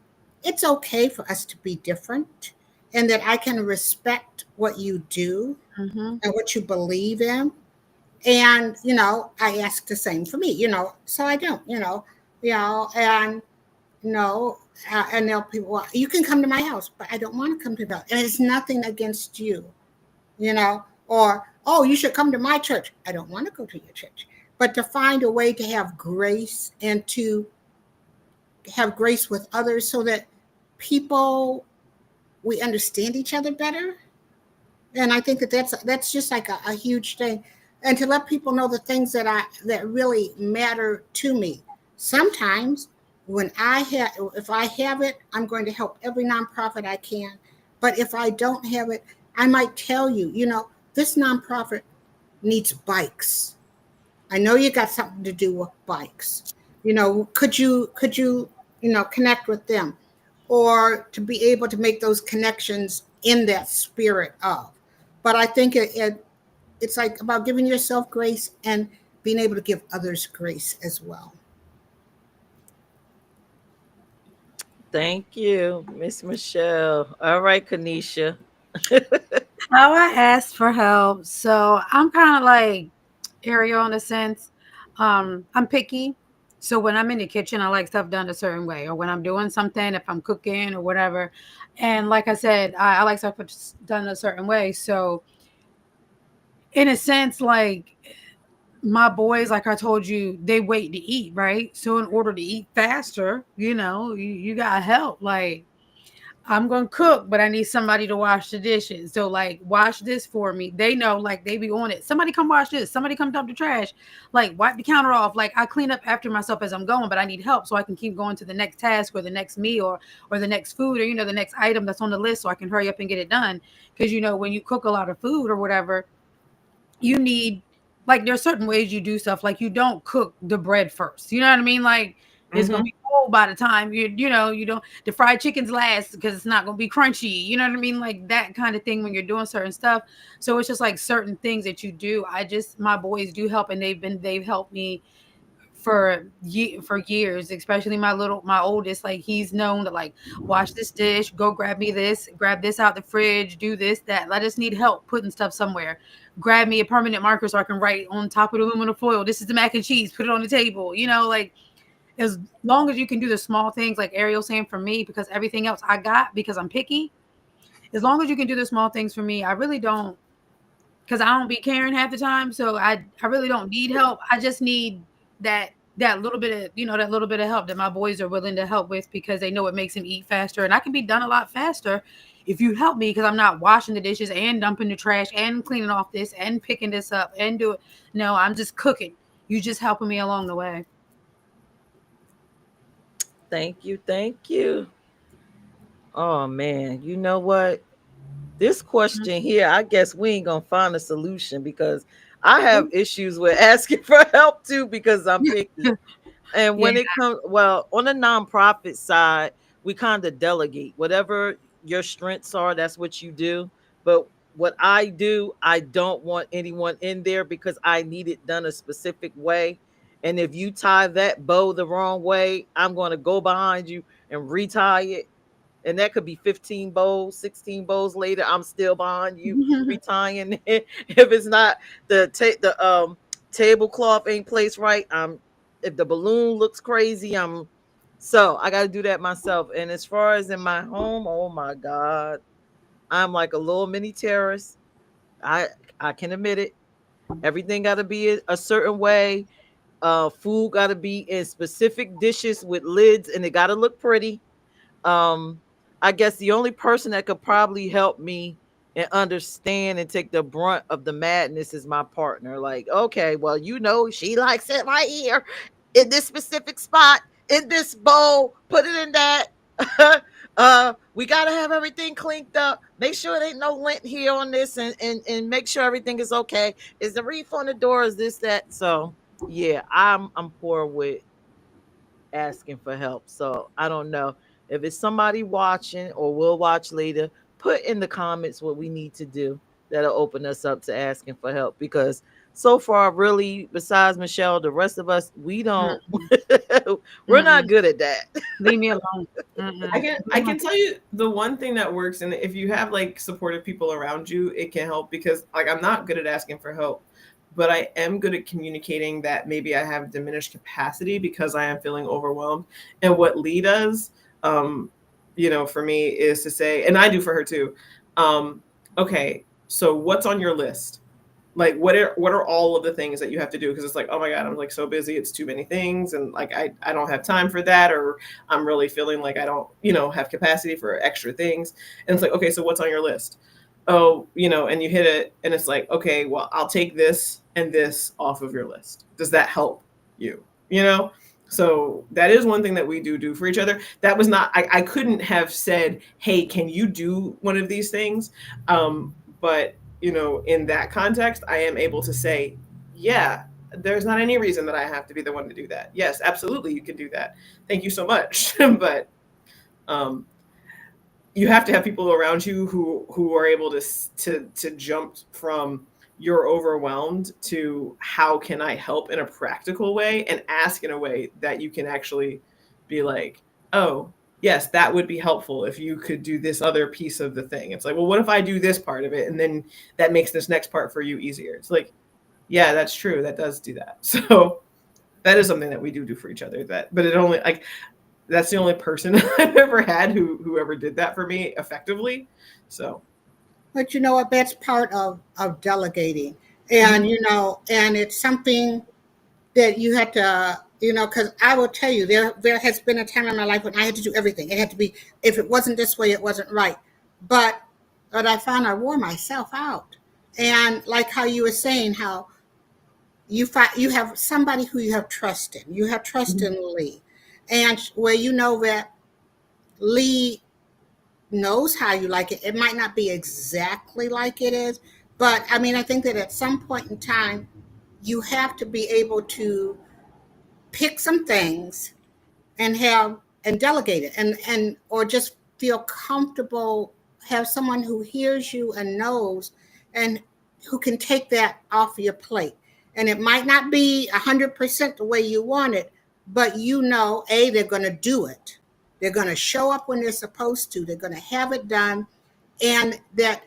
it's okay for us to be different, and that I can respect what you do Mm-hmm. and what you believe in, and I ask the same for me, so I don't, and no, and they'll people, well, you can come to my house, but I don't want to come to that, and it's nothing against you, or oh, you should come to my church. I don't want to go to your church, but to find a way to have grace and to have grace with others so that people we understand each other better. And I think that's just like a huge thing, and to let people know the things that really matter to me. Sometimes when if I have it, I'm going to help every nonprofit I can. But if I don't have it, I might tell you, this nonprofit needs bikes. I know you got something to do with bikes. Could you connect with them, or to be able to make those connections in that spirit of. But I think it's like about giving yourself grace and being able to give others grace as well. Thank you, Miss Michelle. All right, Kanisha. How I asked for help. So I'm kind of like Ariel in a sense. I'm picky. So when I'm in the kitchen, I like stuff done a certain way. Or when I'm doing something, if I'm cooking or whatever. And like I said, I like stuff done a certain way. So in a sense, like my boys, like I told you, they wait to eat, right? So in order to eat faster, you got help. Like I'm gonna cook, but I need somebody to wash the dishes. So like wash this for me. They know, like they be on it. Somebody come wash this. Somebody come dump the trash. Like wipe the counter off. Like I clean up after myself as I'm going, but I need help so I can keep going to the next task or the next meal or the next food or the next item that's on the list so I can hurry up and get it done. Because when you cook a lot of food or whatever, you need like there's certain ways you do stuff. Like you don't cook the bread first. You know what I mean? Like it's gonna hmm be cold by the time you don't the fried chicken's last because it's not gonna be crunchy. You know what I mean? Like that kind of thing when you're doing certain stuff. So it's just like certain things that you do. My boys do help and they've helped me for years, especially my oldest. Like he's known to like wash this dish, go grab me this, grab this out the fridge, do this, that. I just need help putting stuff somewhere. Grab me a permanent marker so I can write on top of the aluminum foil, this is the mac and cheese, put it on the table. Like as long as you can do the small things, like Ariel saying for me, because everything else I got because I'm picky. As long as you can do the small things for me, I really don't, because I don't be caring half the time. So I really don't need help. I just need that little bit of that little bit of help that my boys are willing to help with because they know it makes them eat faster, and I can be done a lot faster if you help me because I'm not washing the dishes and dumping the trash and cleaning off this and picking this up and do it. No, I'm just cooking. You just helping me along the way. Thank you. Thank you. Oh man, you know what? This question here, I guess we ain't gonna find a solution because I have issues with asking for help too because I'm picky. And Yeah. when it comes, well, on the nonprofit side, we kind of delegate whatever your strengths are, that's what you do. But what I do, I don't want anyone in there because I need it done a specific way. And if you tie that bow the wrong way, I'm going to go behind you and retie it, and that could be 15 bowls, 16 bowls later. I'm still behind you retying it. If it's not the tablecloth ain't placed right, if the balloon looks crazy, so I got to do that myself. And as far as in my home, oh my god, I'm like a little mini terrorist. I I can admit it. Everything got to be a certain way. Food got to be in specific dishes with lids, and it got to look pretty. um I guess the only person that could probably help me and understand and take the brunt of the madness is my partner. Like, okay, well, she likes it right here in this specific spot, in this bowl, put it in that. We gotta have everything cleaned up, make sure there ain't no lint here on this, and make sure everything is okay. Is the reef on the door? Is this that? So yeah, I'm poor with asking for help. So I don't know if it's somebody watching or will watch later. Put in the comments what we need to do that'll open us up to asking for help, because so far, really, besides Michelle, the rest of us, we don't. Mm-mm, We're not mm-mm. good at that. Leave me alone. Mm-mm. I can tell you the one thing that works, and if you have like supportive people around you, it can help, because like I'm not good at asking for help, but I am good at communicating that maybe I have diminished capacity because I am feeling overwhelmed. And what Lee does, um, for me is to say, and I do for her too, okay, so what's on your list? Like what are all of the things that you have to do, because it's like, oh my god, I'm like so busy, it's too many things, and like I don't have time for that, or I'm really feeling like I don't have capacity for extra things. And it's like, okay, so what's on your list? Oh, and you hit it, and it's like, okay, well, I'll take this and this off of your list. Does that help you? So that is one thing that we do for each other. That was not, I couldn't have said, hey, can you do one of these things? But in that context, I am able to say, yeah, there's not any reason that I have to be the one to do that. Yes, absolutely, you can do that. Thank you so much. But um, you have to have people around you who are able to jump from you're overwhelmed to how can I help in a practical way, and ask in a way that you can actually be like, oh, yes, that would be helpful if you could do this other piece of the thing. It's like, well, what if I do this part of it, and then that makes this next part for you easier? It's like, yeah, that's true, that does do that. So that is something that we do for each other. But it only, like, that's the only person I've ever had who ever did that for me effectively. So But you know what? That's part of delegating, mhm. and it's something that you had to, because I will tell you, there has been a time in my life when I had to do everything. It had to be, if it wasn't this way, it wasn't right. But but I found I wore myself out, and like how you were saying, how you have somebody who you have trust in. You have trust in Lee, and where you know that Lee knows how you like it. It might not be exactly like it is, but I mean, I think that at some point in time, you have to be able to pick some things and delegate it, and or just feel comfortable, have someone who hears you and knows, and who can take that off your plate. And it might not be 100% the way you want it, but they're going to do it, they're going to show up when they're supposed to, they're going to have it done, and that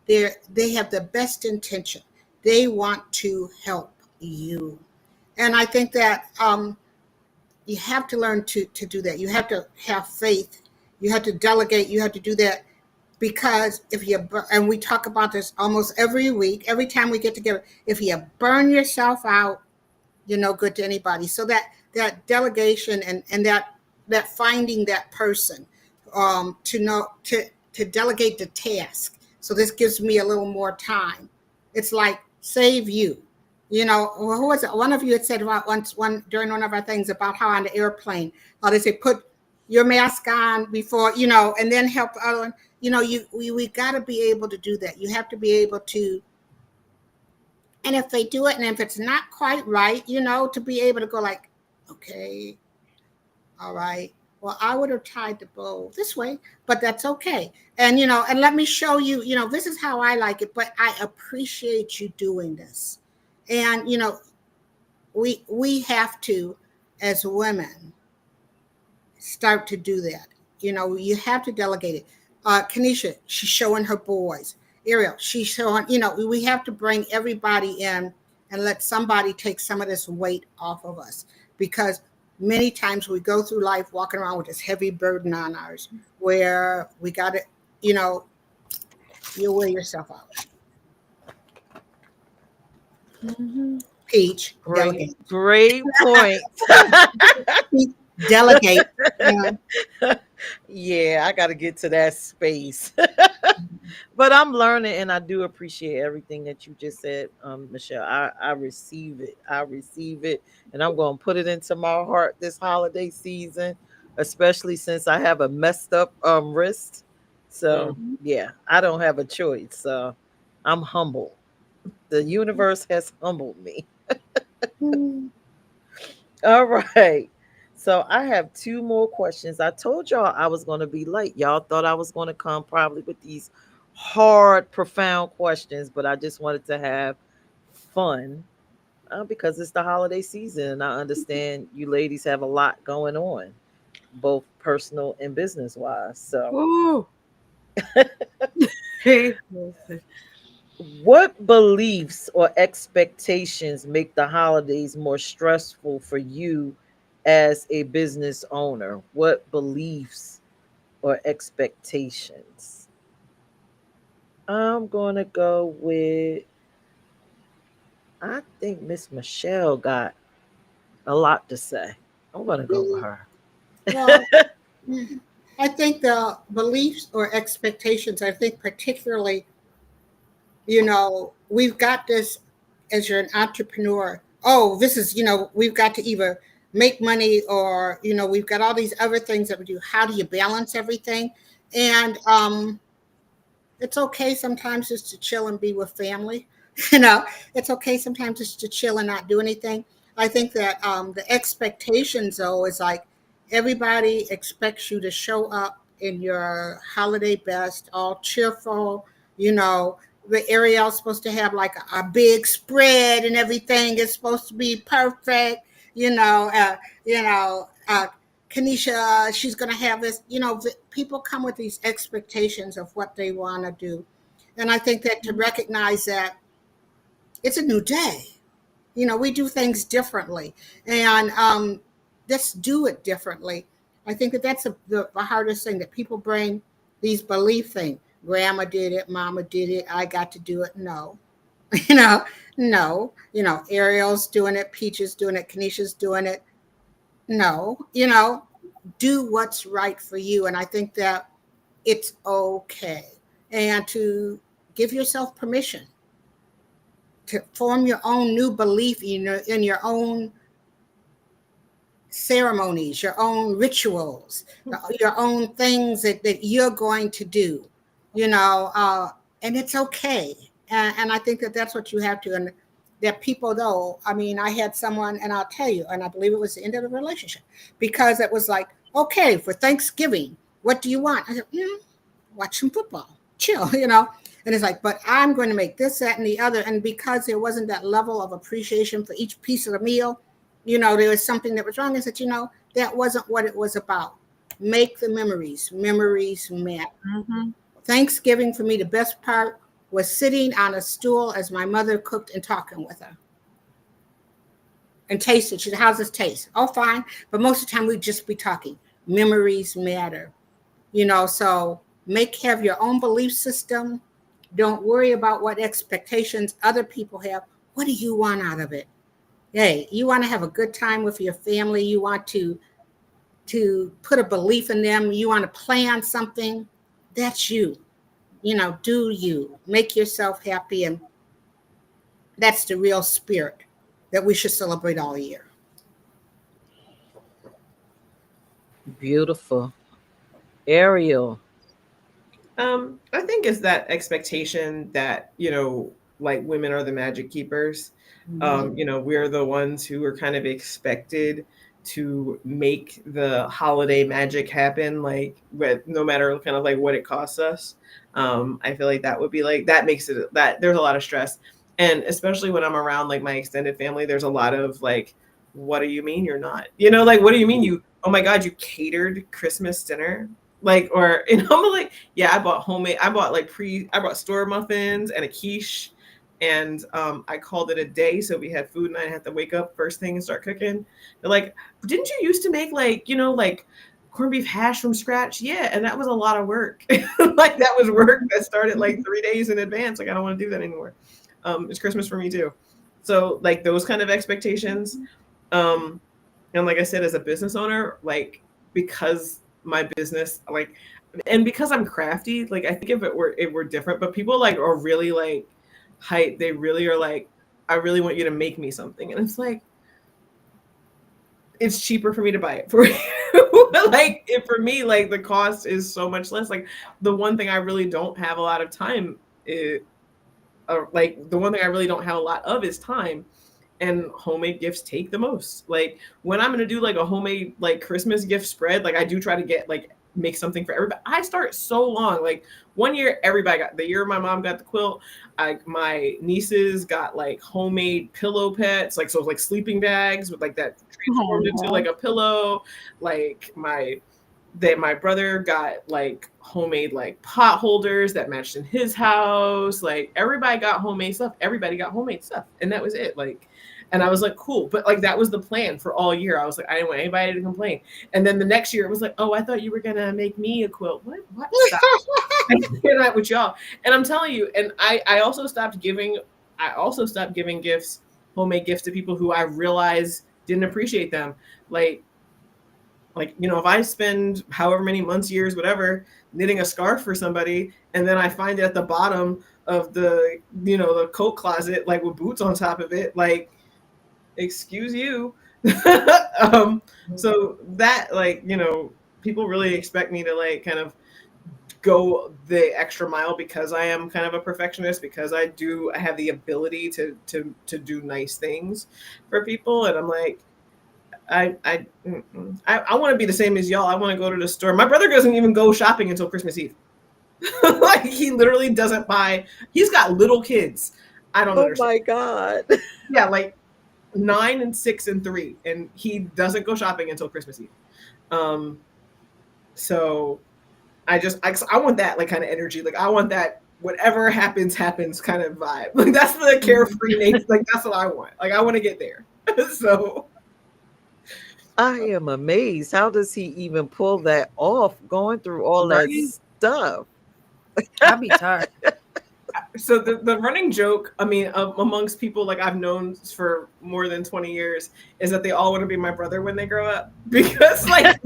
they have the best intention, they want to help you. And I think that you have to learn to do that. You have to have faith. You have to delegate. You have to do that, because if you, and we talk about this almost every week, every time we get together, if you burn yourself out, you're no good to anybody. So that delegation, and that finding that person, to know to delegate the task. So this gives me a little more time. It's like save you. Who was it? One of you had said about once one during one of our things about how on the airplane, how they say put your mask on before, and then help the other one. We got to be able to do that. You have to be able to, and if they do it, and if it's not quite right, to be able to go like, okay, all right, well, I would have tied the bow this way, but that's okay. And let me show you, this is how I like it, but I appreciate you doing this. And we have to, as women, start to do that. You have to delegate it. Kanisha, she's showing her boys. Ariel, she's showing, we have to bring everybody in and let somebody take some of this weight off of us, because many times we go through life walking around with this heavy burden on ours, where we got to, you know, you wear yourself out. Mhm. Peach, Great, delegate. great point. Peach, delegate. Yeah. Yeah, I got to get to that space. But I'm learning, and I do appreciate everything that you just said, Michelle. I receive it. I receive it, and I'm going to put it into my heart this holiday season, especially since I have a messed up wrist. Mm. So yeah, I don't have a choice. So I'm humbled. The universe has humbled me. Mm. All right. So I have two more questions. I told y'all I was going to be late. Y'all thought I was going to come probably with these hard, profound questions, but I just wanted to have fun because it's the holiday season and I understand you ladies have a lot going on, both personal and business wise. So, Ooh. Listen. what beliefs or expectations make the holidays more stressful for you as a business owner? What beliefs or expectations? I'm going to go with, I think Miss Michelle got a lot to say. I'm going to go with her. Well, I think the beliefs or expectations, I think particularly, we've got this as you're an entrepreneur. Oh, this is, we've got to either make money or, we've got all these other things that we do. How do you balance everything? And it's okay sometimes just to chill and be with family. You know, it's okay sometimes just to chill and not do anything. I think that the expectations, though, is like everybody expects you to show up in your holiday best, all cheerful. You know, the Ariel's supposed to have like a big spread and everything is supposed to be perfect. You know, uh, you know, uh, Kanisha, she's going to have this. People come with these expectations of what they want to do. And I think that to recognize that it's a new day, we do things differently. And let's do it differently. I think that that's the hardest thing that people bring these belief things. Grandma did it, mama did it, I got to do it. No, you know, no, Ariel's doing it, Peaches doing it, Kanisha's doing it. No, do what's right for you. And I think that it's okay. And to give yourself permission to form your own new belief in your own ceremonies, your own rituals, your own things that you're going to do, and it's okay. And I think that that's what you have to. And that people, though, I mean, I had someone, and I'll tell you, and I believe it was the end of the relationship because it was like, okay, for Thanksgiving, what do you want? I said, watch some football, chill, And it's like, but I'm going to make this, that, and the other. And because there wasn't that level of appreciation for each piece of the meal, there was something that was wrong. I said, that wasn't what it was about. Make the memories. Memories matter. Mhm. Thanksgiving for me, the best part was sitting on a stool as my mother cooked and talking with her and tasted. She said, how's this taste? Oh, fine. But most of the time we'd just be talking. Memories matter. So have your own belief system. Don't worry about what expectations other people have. What do you want out of it? Hey, you want to have a good time with your family. You want to put a belief in them. You want to plan something. That's you. Do you make yourself happy? And that's the real spirit that we should celebrate all year. Beautiful. Ariel. I think it's that expectation that, like women are the magic keepers. Mhm. We're the ones who are kind of expected to make the holiday magic happen, like with no matter kind of like what it costs us. I feel like that would be like that makes it that there's a lot of stress. And especially when I'm around like my extended family, there's a lot of like, what do you mean you're not? Like what do you mean oh my God, you catered Christmas dinner? Like, or I'm like, yeah, I bought store muffins and a quiche, and I called it a day. So we had food and I had to wake up first thing and start cooking. They're like, didn't you used to make like, like corned beef hash from scratch? Yeah, and that was a lot of work. Like that was work that started like 3 days in advance. Like I don't want to do that anymore. It's Christmas for me too. So like those kind of expectations. Um, and like I said, as a business owner, like because my business, like, and because I'm crafty, like I think if it were different, but people like are really like hype. They really are like, I really want you to make me something, and it's like it's cheaper for me to buy it for you. Like it, for me, like the cost is so much less. Like the one thing I really don't have a lot of time is, like the one thing I really don't have a lot of is time, and homemade gifts take the most. Like when I'm gonna do like a homemade like Christmas gift spread, like I do try to get like make something for everybody. I start so long. Like one year, everybody got the year my mom got the quilt. My nieces got like homemade pillow pets, like so like sleeping bags with like that transformed into Oh, like a pillow. Like my brother got like homemade like pot holders that matched in his house. Like everybody got homemade stuff. Everybody got homemade stuff, and that was it. Like, and I was like, cool. But like that was the plan for all year. I was like, I didn't want anybody to complain. And then the next year, it was like, oh, I thought you were gonna make me a quilt. What? What? Stop. I hear that with y'all. And I'm telling you, and I also stopped giving. I also stopped giving gifts, homemade gifts to people who I realized didn't appreciate them. Like if I spend however many months, years, whatever, knitting a scarf for somebody, and then I find it at the bottom of the coat closet, like with boots on top of it, like, excuse you. um, so that, like, people really expect me to like kind of go the extra mile because I am kind of a perfectionist, because I have the ability to do nice things for people, and I'm like, I want to be the same as y'all. I want to go to the store. My brother doesn't even go shopping until Christmas Eve. Like he literally doesn't buy. He's got little kids. I don't Oh understand. my God. Yeah, like 9 and 6 and 3, and he doesn't go shopping until Christmas Eve. Um, so I want that like kind of energy. Like I want that whatever happens happens kind of vibe. Like that's the carefree nature. Like that's what I want. Like I want to get there. So I am amazed. How does he even pull that off going through all that right. stuff? I'd be tired. so the running joke, I mean, amongst people like I've known for more than 20 years, is that they all want to be my brother when they grow up because like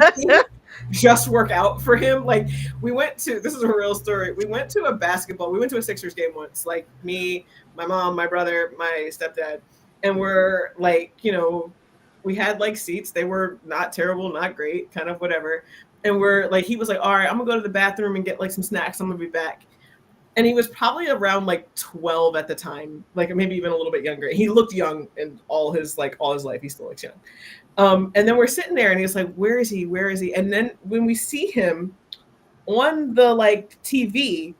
just work out for him. Like this is a real story. We went to a Sixers game once, like me, my mom, my brother, my stepdad, and we're like, we had like seats. They were not terrible, not great, kind of whatever. And we're like, he was like, all right, I'm gonna go to the bathroom and get like some snacks. I'm gonna be back. And he was probably around like 12 at the time, like maybe even a little bit younger. He looked young in all his life. He still looks young. And then we're sitting there and he's like, where is he? Where is he? And then when we see him on the like TV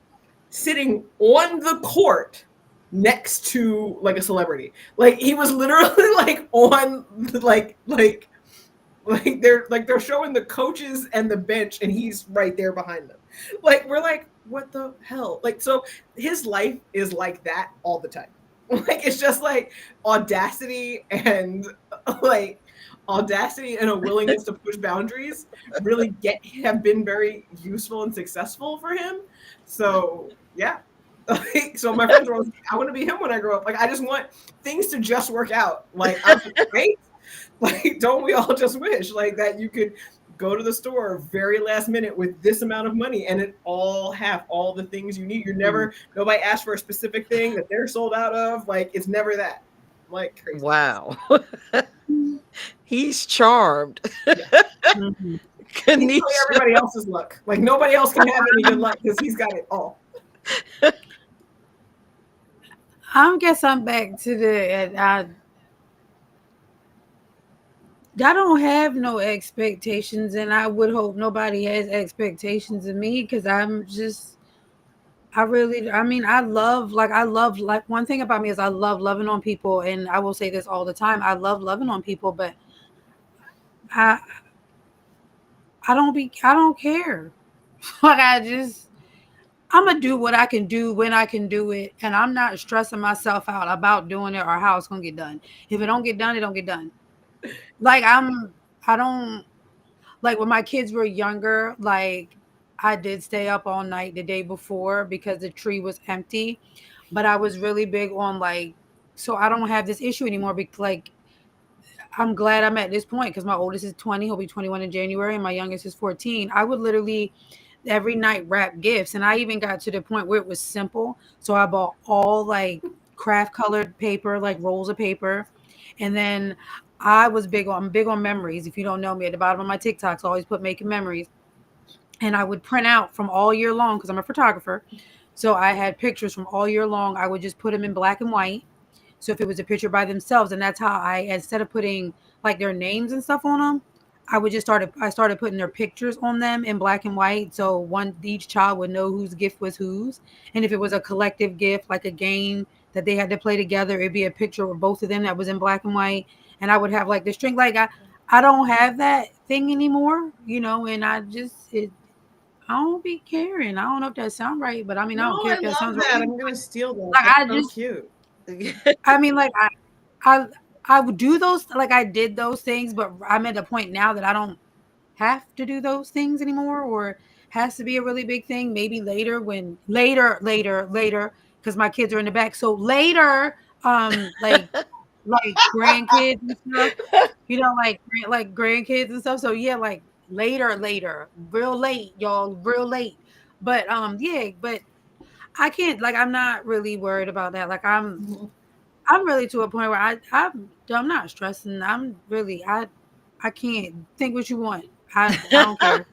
sitting on the court next to like a celebrity, like he was literally like on they're showing the coaches and the bench and he's right there behind them. Like we're like, what the hell? Like, so his life is like that all the time. Like it's just like audacity and like audacity and a willingness to push boundaries really have been very useful and successful for him. So yeah. Like, so my friends were always like, I want to be him when I grow up. Like I just want things to just work out. Like I'm great. Like, don't we all just wish like that you could go to the store very last minute with this amount of money and it all have all the things you need? Nobody asked for a specific thing that they're sold out of. Like, it's never that. Like crazy. Wow. He's charmed. Yeah. Mhm. He's really Kanisha. everybody else's luck. Like nobody else can have any good luck because he's got it all. I guess I'm back to I don't have no expectations, and I would hope nobody has expectations of me because I'm just. I mean, I love, one thing about me is I love loving on people, and I will say this all the time. I love loving on people, but I, I don't care. Like, I'm gonna do what I can do when I can do it, and I'm not stressing myself out about doing it or how it's gonna get done. If it don't get done, it don't get done. Like, I don't. Like when my kids were younger, like I did stay up all night the day before because the tree was empty. But I was really big on like so I don't have this issue anymore. Because like I'm glad I'm at this point because my oldest is 20. He'll be 21 in January, and my youngest is 14. I would literally every night wrap gifts, and I even got to the point where it was simple. So I bought all like craft colored paper, like rolls of paper, and then I'm big on memories. If you don't know me, at the bottom of my TikToks, I always put making memories, and I would print out from all year long because I'm a photographer. So I had pictures from all year long. I would just put them in black and white, so if it was a picture by themselves, and that's how I, instead of putting like their names and stuff on them, I started putting their pictures on them in black and white. So each child would know whose gift was whose. And if it was a collective gift, like a game that they had to play together, it'd be a picture of both of them that was in black and white. And I would have like the string, I don't have that thing anymore, and I don't be caring. I don't know if that sounds right, but I mean, I No, don't care I if that love sounds right. that. I'm gonna steal that. Like That's I so just cute. I mean, like I I would do those, like I did those things, but I'm at a point now that I don't have to do those things anymore, or has to be a really big thing. Maybe later, when later, because my kids are in the back. So later, like grandkids and stuff, like grandkids and stuff. So yeah, like later, real late, y'all, real late. But yeah, but I can't, like, I'm not really worried about that. Like I'm really to a point where I'm not stressing. I can't think what you want. I don't care.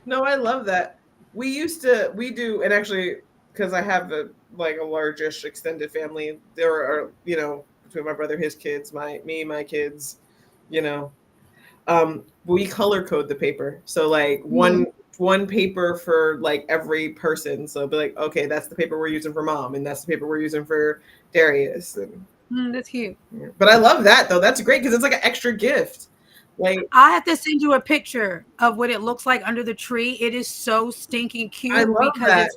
No, I love that. We do, and actually, because I have a largish extended family, there are, between my brother, his kids, my kids, you know, we color code the paper. So like one paper for like every person. So be like, okay, that's the paper we're using for mom, and that's the paper we're using for Darius. And That's cute. but I love that though. That's great because it's like an extra gift. Like I have to send you a picture of what it looks like under the tree. It is so stinking I cute love because that.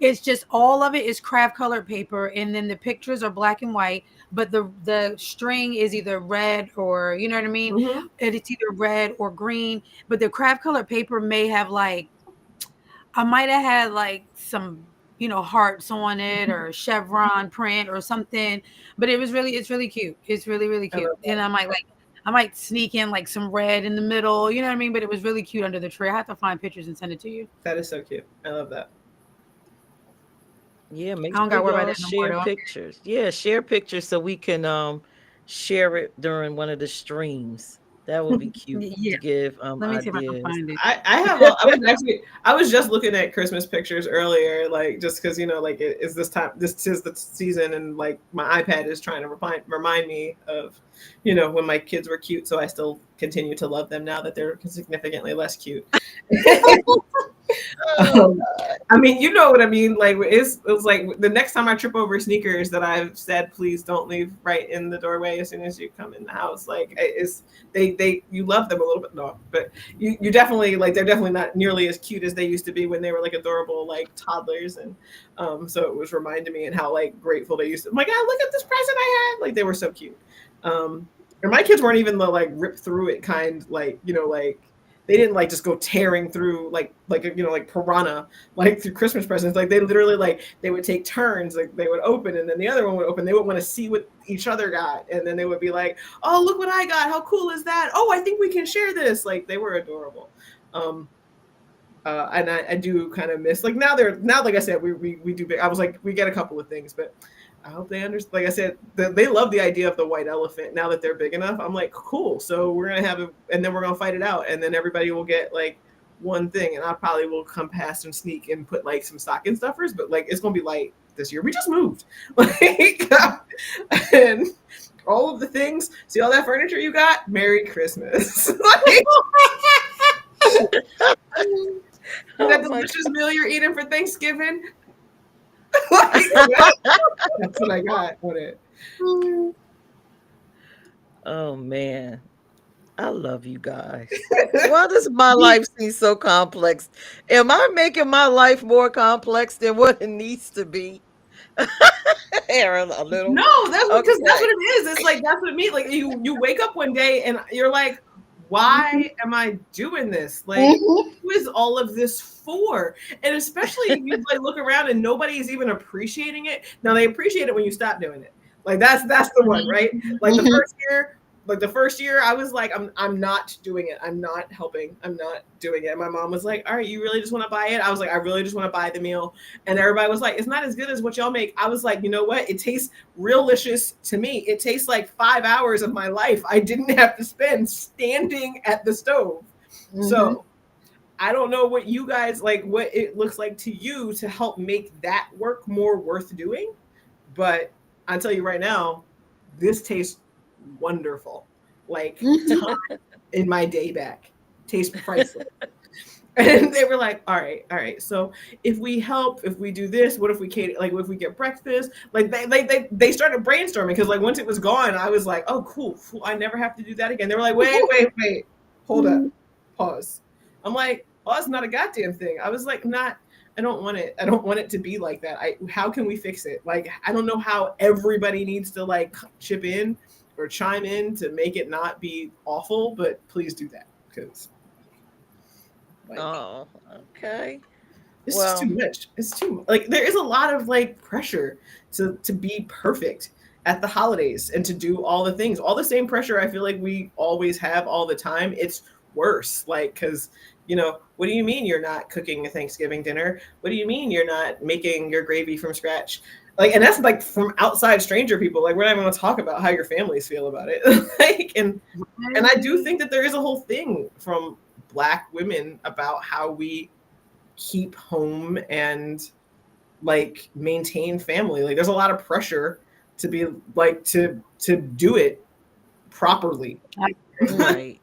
it's just all of it is craft colored paper, and then the pictures are black and white, but the string is either red, or you know what I mean? Hmm. And it's either red or green, but the craft colored paper may have like I might have had like some, hearts on it or chevron print or something, but it's really cute. It's really, really I cute. love And that. I might sneak in like some red in the middle, you know what I mean? But it was really cute under the tree. I have to find pictures and send it to you. That is so cute. I love that. Yeah, make I don't sure gotta worry about y'all that no more share though. pictures. Yeah, share pictures so we can share it during one of the streams. That would be cute Yeah. to give Let me see if I can ideas. find it. I was just looking at Christmas pictures earlier, like just because like is this time, this is the season, and like my iPad is trying to remind me of when my kids were cute, so I still continue to love them now that they're significantly less cute. Oh Um, I mean, you know what I mean. Like it was like the next time I trip over sneakers that I've said, please don't leave right in the doorway as soon as you come in the house. Like it's you love them a little bit, no, but you definitely, like, they're definitely not nearly as cute as they used to be when they were like adorable like toddlers, and so it was reminding me and how like grateful they used to. I'm like, oh, look at this present I had. Like they were so cute. And my kids weren't even the like rip through it kind, like like they didn't like just go tearing through like piranha like through Christmas presents. Like they literally, like, they would take turns, like they would open and then the other one would open. They would want to see what each other got, and then they would be like, oh, look what I got, how cool is that, oh, I think we can share this. Like they were adorable. And I do kind of miss, like, now like I said, we do big. I was like, we get a couple of things, but I hope they understand. Like I said, they love the idea of the white elephant. Now that they're big enough, I'm like, cool. So we're gonna have it, and then we're gonna fight it out, and then everybody will get like one thing, and I probably will come past and sneak and put like some stocking stuffers. But like, it's gonna be light this year. We just moved, like, and all of the things. See all that furniture you got? Merry Christmas. Like, that my delicious meal you're eating for Thanksgiving. Like, that's what I got on it. Oh man. I love you guys. Why does my life seem so complex? Am I making my life more complex than what it needs to be? Aaron, a little. No, that's because that's Okay. what it is. It's like that's what it means. Like you wake up one day and you're like, why am I doing this? Like, who is all of this for? And especially if you like look around and nobody's even appreciating it. Now they appreciate it when you stop doing it. Like that's the one, right? Like Mhm. the first year I was like, I'm not doing it. I'm not helping. I'm not doing it. And my mom was like, all right, you really just want to buy it? I was like, I really just want to buy the meal. And everybody was like, it's not as good as what y'all make. I was like, you know what? It tastes realicious to me. It tastes like 5 hours of my life I didn't have to spend standing at the stove. Mhm. So I don't know what you guys like, what it looks like to you to help make that work more worth doing. But I'll tell you right now, this tastes wonderful. Like Mhm. time in my day back tastes priceless. And they were like, all right. So if we help, if we do this, what if we cater, like, what if we get breakfast? Like they started brainstorming because like once it was gone, I was like, oh, cool. I never have to do that again. They were like, wait, hold up, pause. I'm like, oh, it's not a goddamn thing. I was like, not. I don't want it. I don't want it to be like that. How can we fix it? Like, I don't know how everybody needs to like chip in or chime in to make it not be awful, but please do that because like Oh, okay. it's just too Well, much. It's too like there is a lot of like pressure to be perfect at the holidays and to do all the things. All the same pressure I feel like we always have all the time. It's worse. Like cuz what do you mean you're not cooking a Thanksgiving dinner? What do you mean you're not making your gravy from scratch? Like and that's like from outside stranger people. Like we're not even going to talk about how your families feel about it. Like and I do think that there is a whole thing from black women about how we keep home and like maintain family. Like there's a lot of pressure to be like to do it properly. right,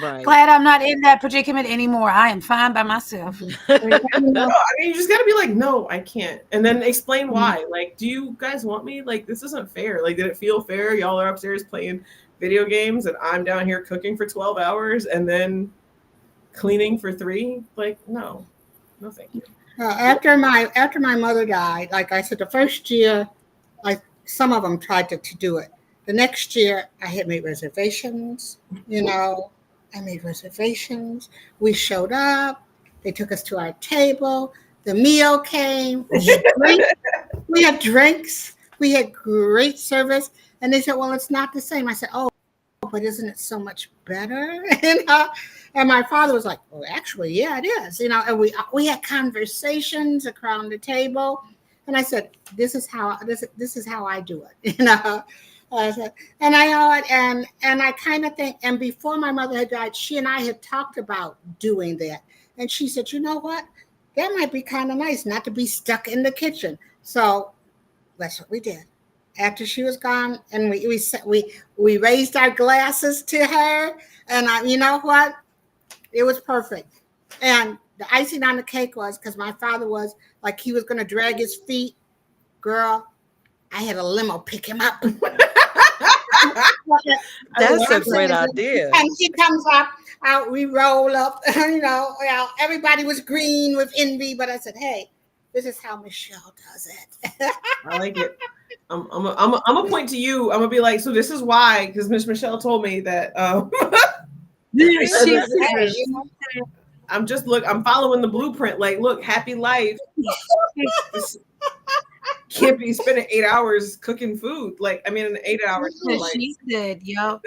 right. Glad I'm not in that predicament anymore. I am fine by myself. Like, no, I mean, you just got to be like, no, I can't. And then explain Mhm. why. Like, do you guys want me? Like, this isn't fair. Like, did it feel fair? Y'all are upstairs playing video games and I'm down here cooking for 12 hours and then cleaning for 3? Like, no, no, thank you. After my mother died, like I said, the first year, like some of them tried to do it. The next year, I had made reservations. You know, I made reservations. We showed up. They took us to our table. The meal came. We had drinks. We had drinks. We had great service. And they said, "Well, it's not the same." I said, "Oh, but isn't it so much better?" And my father was like, "Well, actually, yeah, it is." And we had conversations around the table, and I said, this is how I do it." I said, and I know it, and I kind of think, and before my mother had died, she and I had talked about doing that, and she said, "You know what? That might be kind of nice not to be stuck in the kitchen." So that's what we did. After she was gone, and we raised our glasses to her, and you know what? It was perfect. And the icing on the cake was because my father was like he was going to drag his feet. Girl, I had a limo pick him up. I That's a love great that. idea. And he comes up, out we roll up. Everybody was green with envy, but I said, "Hey, this is how Michelle does it." I like it. I'm a point to you. I'm gonna be like, so this is why, because Miss Michelle told me that. She Hey, said, I'm following the blueprint. Like, look, happy life. This can't be spending 8 hours cooking food. Like, I mean, 8 hours is light. she said, yo,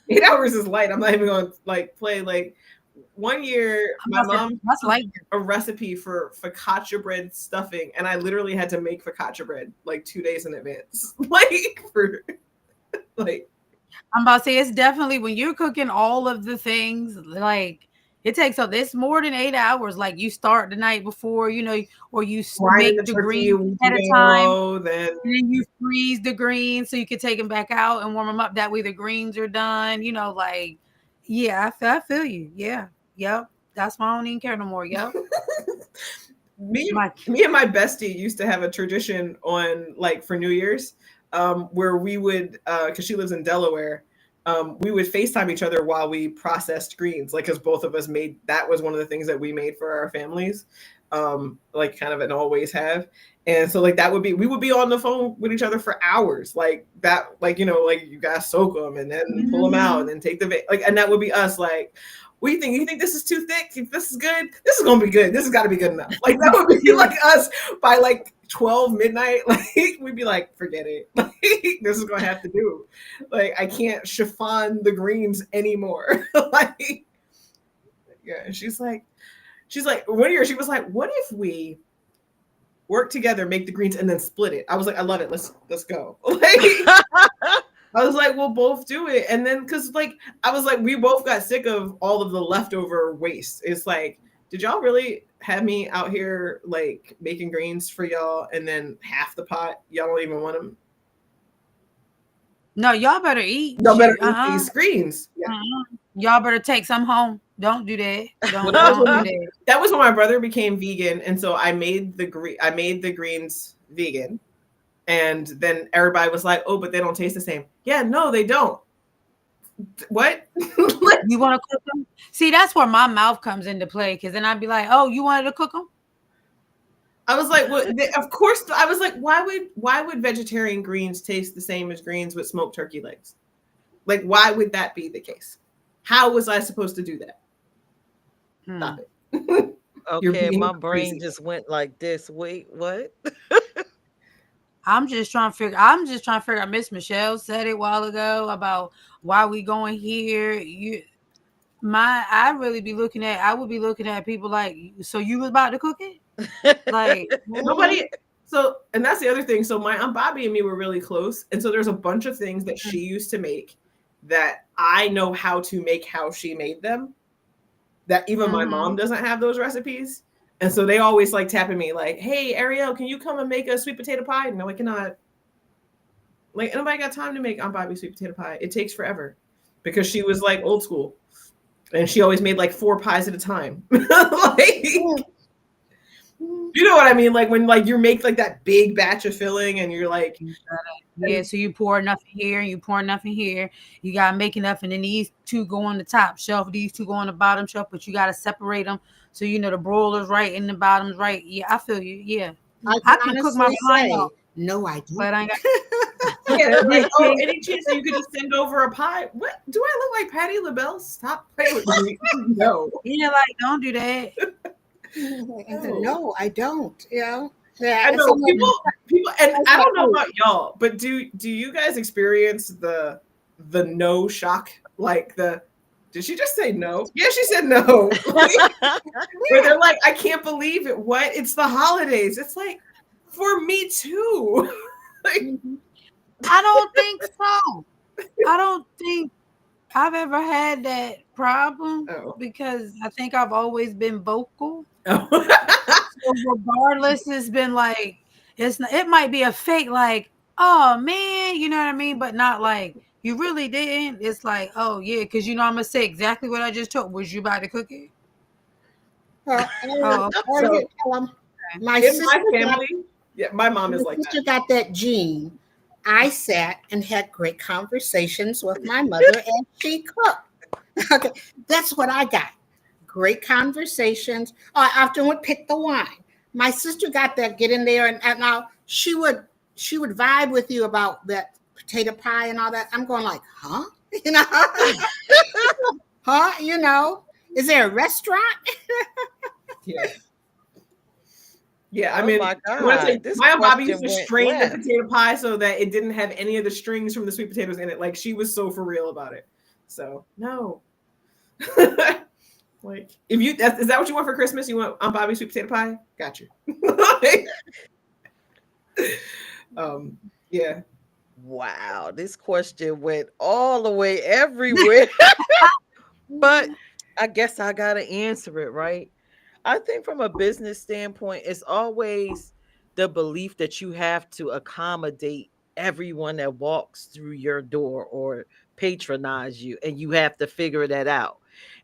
8 hours is light. I'm not even gonna like play. Like, one year, my mom that's like a recipe for focaccia bread stuffing, and I literally had to make focaccia bread like 2 days in advance. Like for like I'm about to say it's definitely when you're cooking all of the things, like it takes up it's more than 8 hours. Like you start the night before, or you grinding the make the turkey a greens week ahead of time, ago, then and then you freeze the greens so you can take them back out and warm them up. That way the greens are done. Like yeah, I feel you. Yeah, yep. That's why I don't even care no more. Yep. me My me and my bestie used to have a tradition on like for New Year's, where we would because she lives in Delaware, we would FaceTime each other while we processed greens, like because both of us made that was one of the things that we made for our families, like kind of and always have. And so like that would be we would be on the phone with each other for hours, like that, like like you guys soak them and then pull them out and then take the like, and that would be us like, What do you think? You think this is too thick? If this is good, this is gonna be good. This has got to be good enough. Like that would be like us by like 12 midnight. Like we'd be like, forget it. Like this is gonna have to do. Like I can't chiffon the greens anymore. Like yeah, she's like one year she was like, what if we work together, make the greens, and then split it? I was like, I love it. Let's go. Like I was like, we'll both do it. And then, cause like, I was like, we both got sick of all of the leftover waste. It's like, did y'all really have me out here like making greens for y'all? And then half the pot, y'all don't even want them. No, y'all better eat. Y'all better Shoot. eat these greens. Yeah. Y'all better take some home. Don't do that. Well, Don't do that. that was when my brother became vegan. And so I made the greens vegan. And then everybody was like, oh, but they don't taste the same. Yeah, no, they don't. What? You want to cook them? See, that's where my mouth comes into play. Because then I'd be like, oh, you wanted to cook them? I was like, well, of course. I was like, why would vegetarian greens taste the same as greens with smoked turkey legs? Like, why would that be the case? How was I supposed to do that? Stop it. Okay, my brain just went like this. Wait, what? I'm just trying to figure out. Miss Michelle said it a while ago about why we going here. I would be looking at people like, so you was about to cook it? Like nobody. So, and that's the other thing. So my Aunt Bobby and me were really close. And so there's a bunch of things that she used to make that I know how to make how she made them. That even my mom doesn't have those recipes. And so they always like tapping me like, hey, Ariel, can you come and make a sweet potato pie? No, I cannot. Like, nobody got time to make Aunt Bobby sweet potato pie. It takes forever because she was like old school. And she always made like 4 pies at a time. Like, you know what I mean? Like when like you make like that big batch of filling and you're like, yeah, so you pour enough in here and you pour enough in here. You gotta make enough, and then these 2 go on the top shelf, these 2 go on the bottom shelf, but you gotta separate them so you know the broiler's right and the bottom's right. Yeah, I feel you. Yeah, I can cook my behind off. No, I don't. But I got yeah, like, oh, any chance that you could just send over a pie? What do I look like, Patti LaBelle? Stop playing with me. No. Yeah, like don't do that. No, I don't. You know. Yeah, I know people, and I don't know about y'all, but do you guys experience the no shock? Like did she just say no? Yeah, she said no. Where they're like, I can't believe it. What? It's the holidays. It's like, for me too. Like, I don't think so. I don't think I've ever had that problem because I think I've always been vocal. So regardless, it's been like it might be a fake, like, oh man, you know what I mean, but not like you really didn't. It's like, oh yeah, because you know I'm gonna say exactly what I just told. Was you about to cook it? My family, yeah, my mom is like that. Sister got that gene. I sat and had great conversations with my mother as she cooked. Okay, that's what I got. Great conversations. I often would pick the wine. My sister got that. Get in there, and now she would vibe with you about that potato pie and all that. I'm going like, huh? You know, huh? You know, is there a restaurant? Yeah. Yeah, I mean, my Aunt Bobby used to strain the potato pie so that it didn't have any of the strings from the sweet potatoes in it. Like, she was so for real about it. So, no. Like, is that what you want for Christmas? You want Aunt Bobby sweet potato pie? Got you. Yeah. Wow, this question went all the way everywhere. But I guess I gotta answer it, right? I think from a business standpoint, it's always the belief that you have to accommodate everyone that walks through your door or patronize you, and you have to figure that out.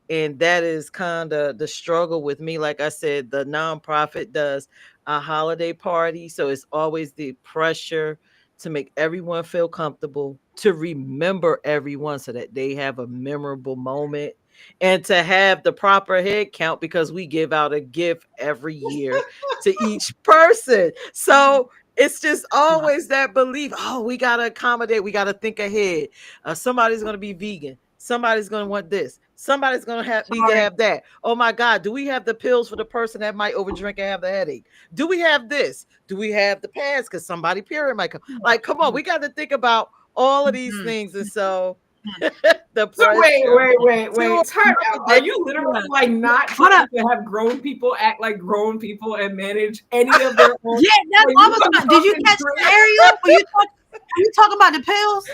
And that is kind of the struggle with me. Like I said, the nonprofit does a holiday party, so it's always the pressure to make everyone feel comfortable, to remember everyone so that they have a memorable moment, and to have the proper head count because we give out a gift every year to each person. So it's just always that belief. Oh, we got to accommodate. We got to think ahead. Somebody's going to be vegan. Somebody's going to want this. Somebody's gonna need to Sorry. have that. Oh my God, do we have the pills for the person that might overdrink and have the headache? Do we have this? Do we have the pads? Because somebody period might come. Like, come on, we got to think about all of these Mhm. things. And so Mhm. the So pressure to Time out. Are you literally Hold like not up. trying to have grown people act like grown people and manage any of their own? Yeah, that's Like, what I you was gonna about. Did you fucking catch drink? the Ariel? Were you talking about the pills?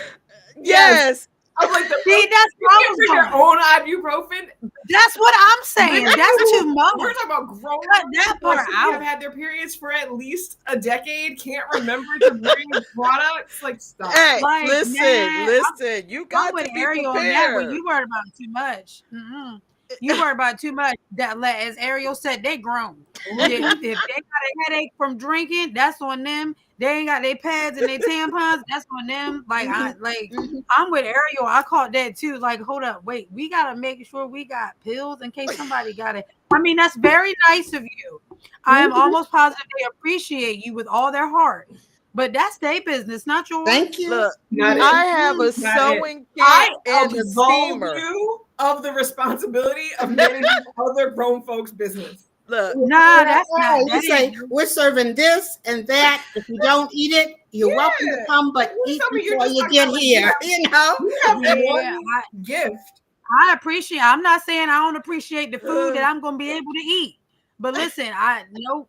Yes. yes, I'm like the See, that's you where I can't was bring your going. own ibuprofen. That's what I'm saying. Niggas That's who- too We're much. talking about grown Cut women that who like part have out. had their periods for at least a decade, can't remember to bring products. Like, stop. hey, Like, listen, nah, listen, you I'm got with to be Ariel on that one. prepared. You worried about too much. You worried about too much. That, as Ariel said, they grown. If they got a headache from drinking, that's on them. They ain't got their pads and their tampons, that's on them. I'm with Ariel. I caught that too. Like, hold up, wait, we gotta make sure we got pills in case somebody got it. I mean, that's very nice of you. I am almost positive they appreciate you with all their heart. But that's their business, not yours. Thank you. Look, Not it. I have a Not it. sewing I kit and a absolve steamer. you of the responsibility of managing other grown folks' business. Look, Nah, that's not. You That say ain't. we're serving this and that. If you don't eat it, you're welcome to Yeah. come, Like, but what eat tell me you're before just you talking get about, like, here. you have Yeah, one gift. I appreciate. I'm not saying I don't appreciate the food that I'm gonna be able to eat, but listen, I no,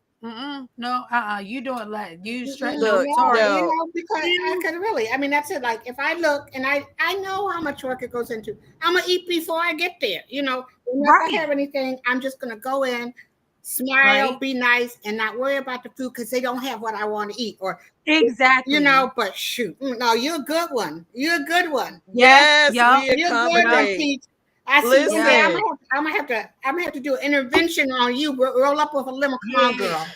no, you doing like you straight? look, No, No, sorry. no, because I could really. I mean, that's it. Like if I look and I know how much work it goes into. I'm gonna eat before I get there. And if I Right, have anything, I'm just gonna go in, smile, right, be nice, and not worry about the food because they don't have what I want to eat. Or exactly. but shoot, no, you're a good one. You're a good one. Yes, yes, yup, we You're good one, yup, accommodate. Peach. I see. Okay, yup. Listen, I'm gonna have to do an intervention on you. Roll up with a lemon. Come on, Yeah, girl.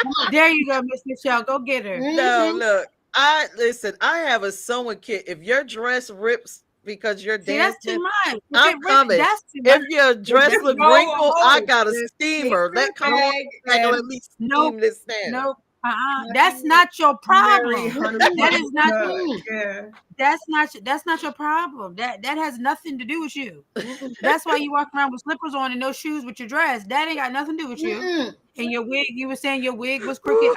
Come on. there you go, Miss Michelle. Go get her. no, Mm-hmm. look, I listen, I have a sewing kit. If your dress rips because you're See, that's too dancing, much. If I'm it rip, coming. that's too If much. your dress Just look go wrinkled, I home. got a Just take steamer. your Let come on, bag I can and at least Nope, steam this down. nope. That's not your Mary problem. That honeymoon. is not. Yeah. That's not your problem. That has nothing to do with you. That's why you walk around with slippers on and no shoes with your dress. That ain't got nothing to do with you. Mm-mm. And your wig, you were saying your wig was crooked.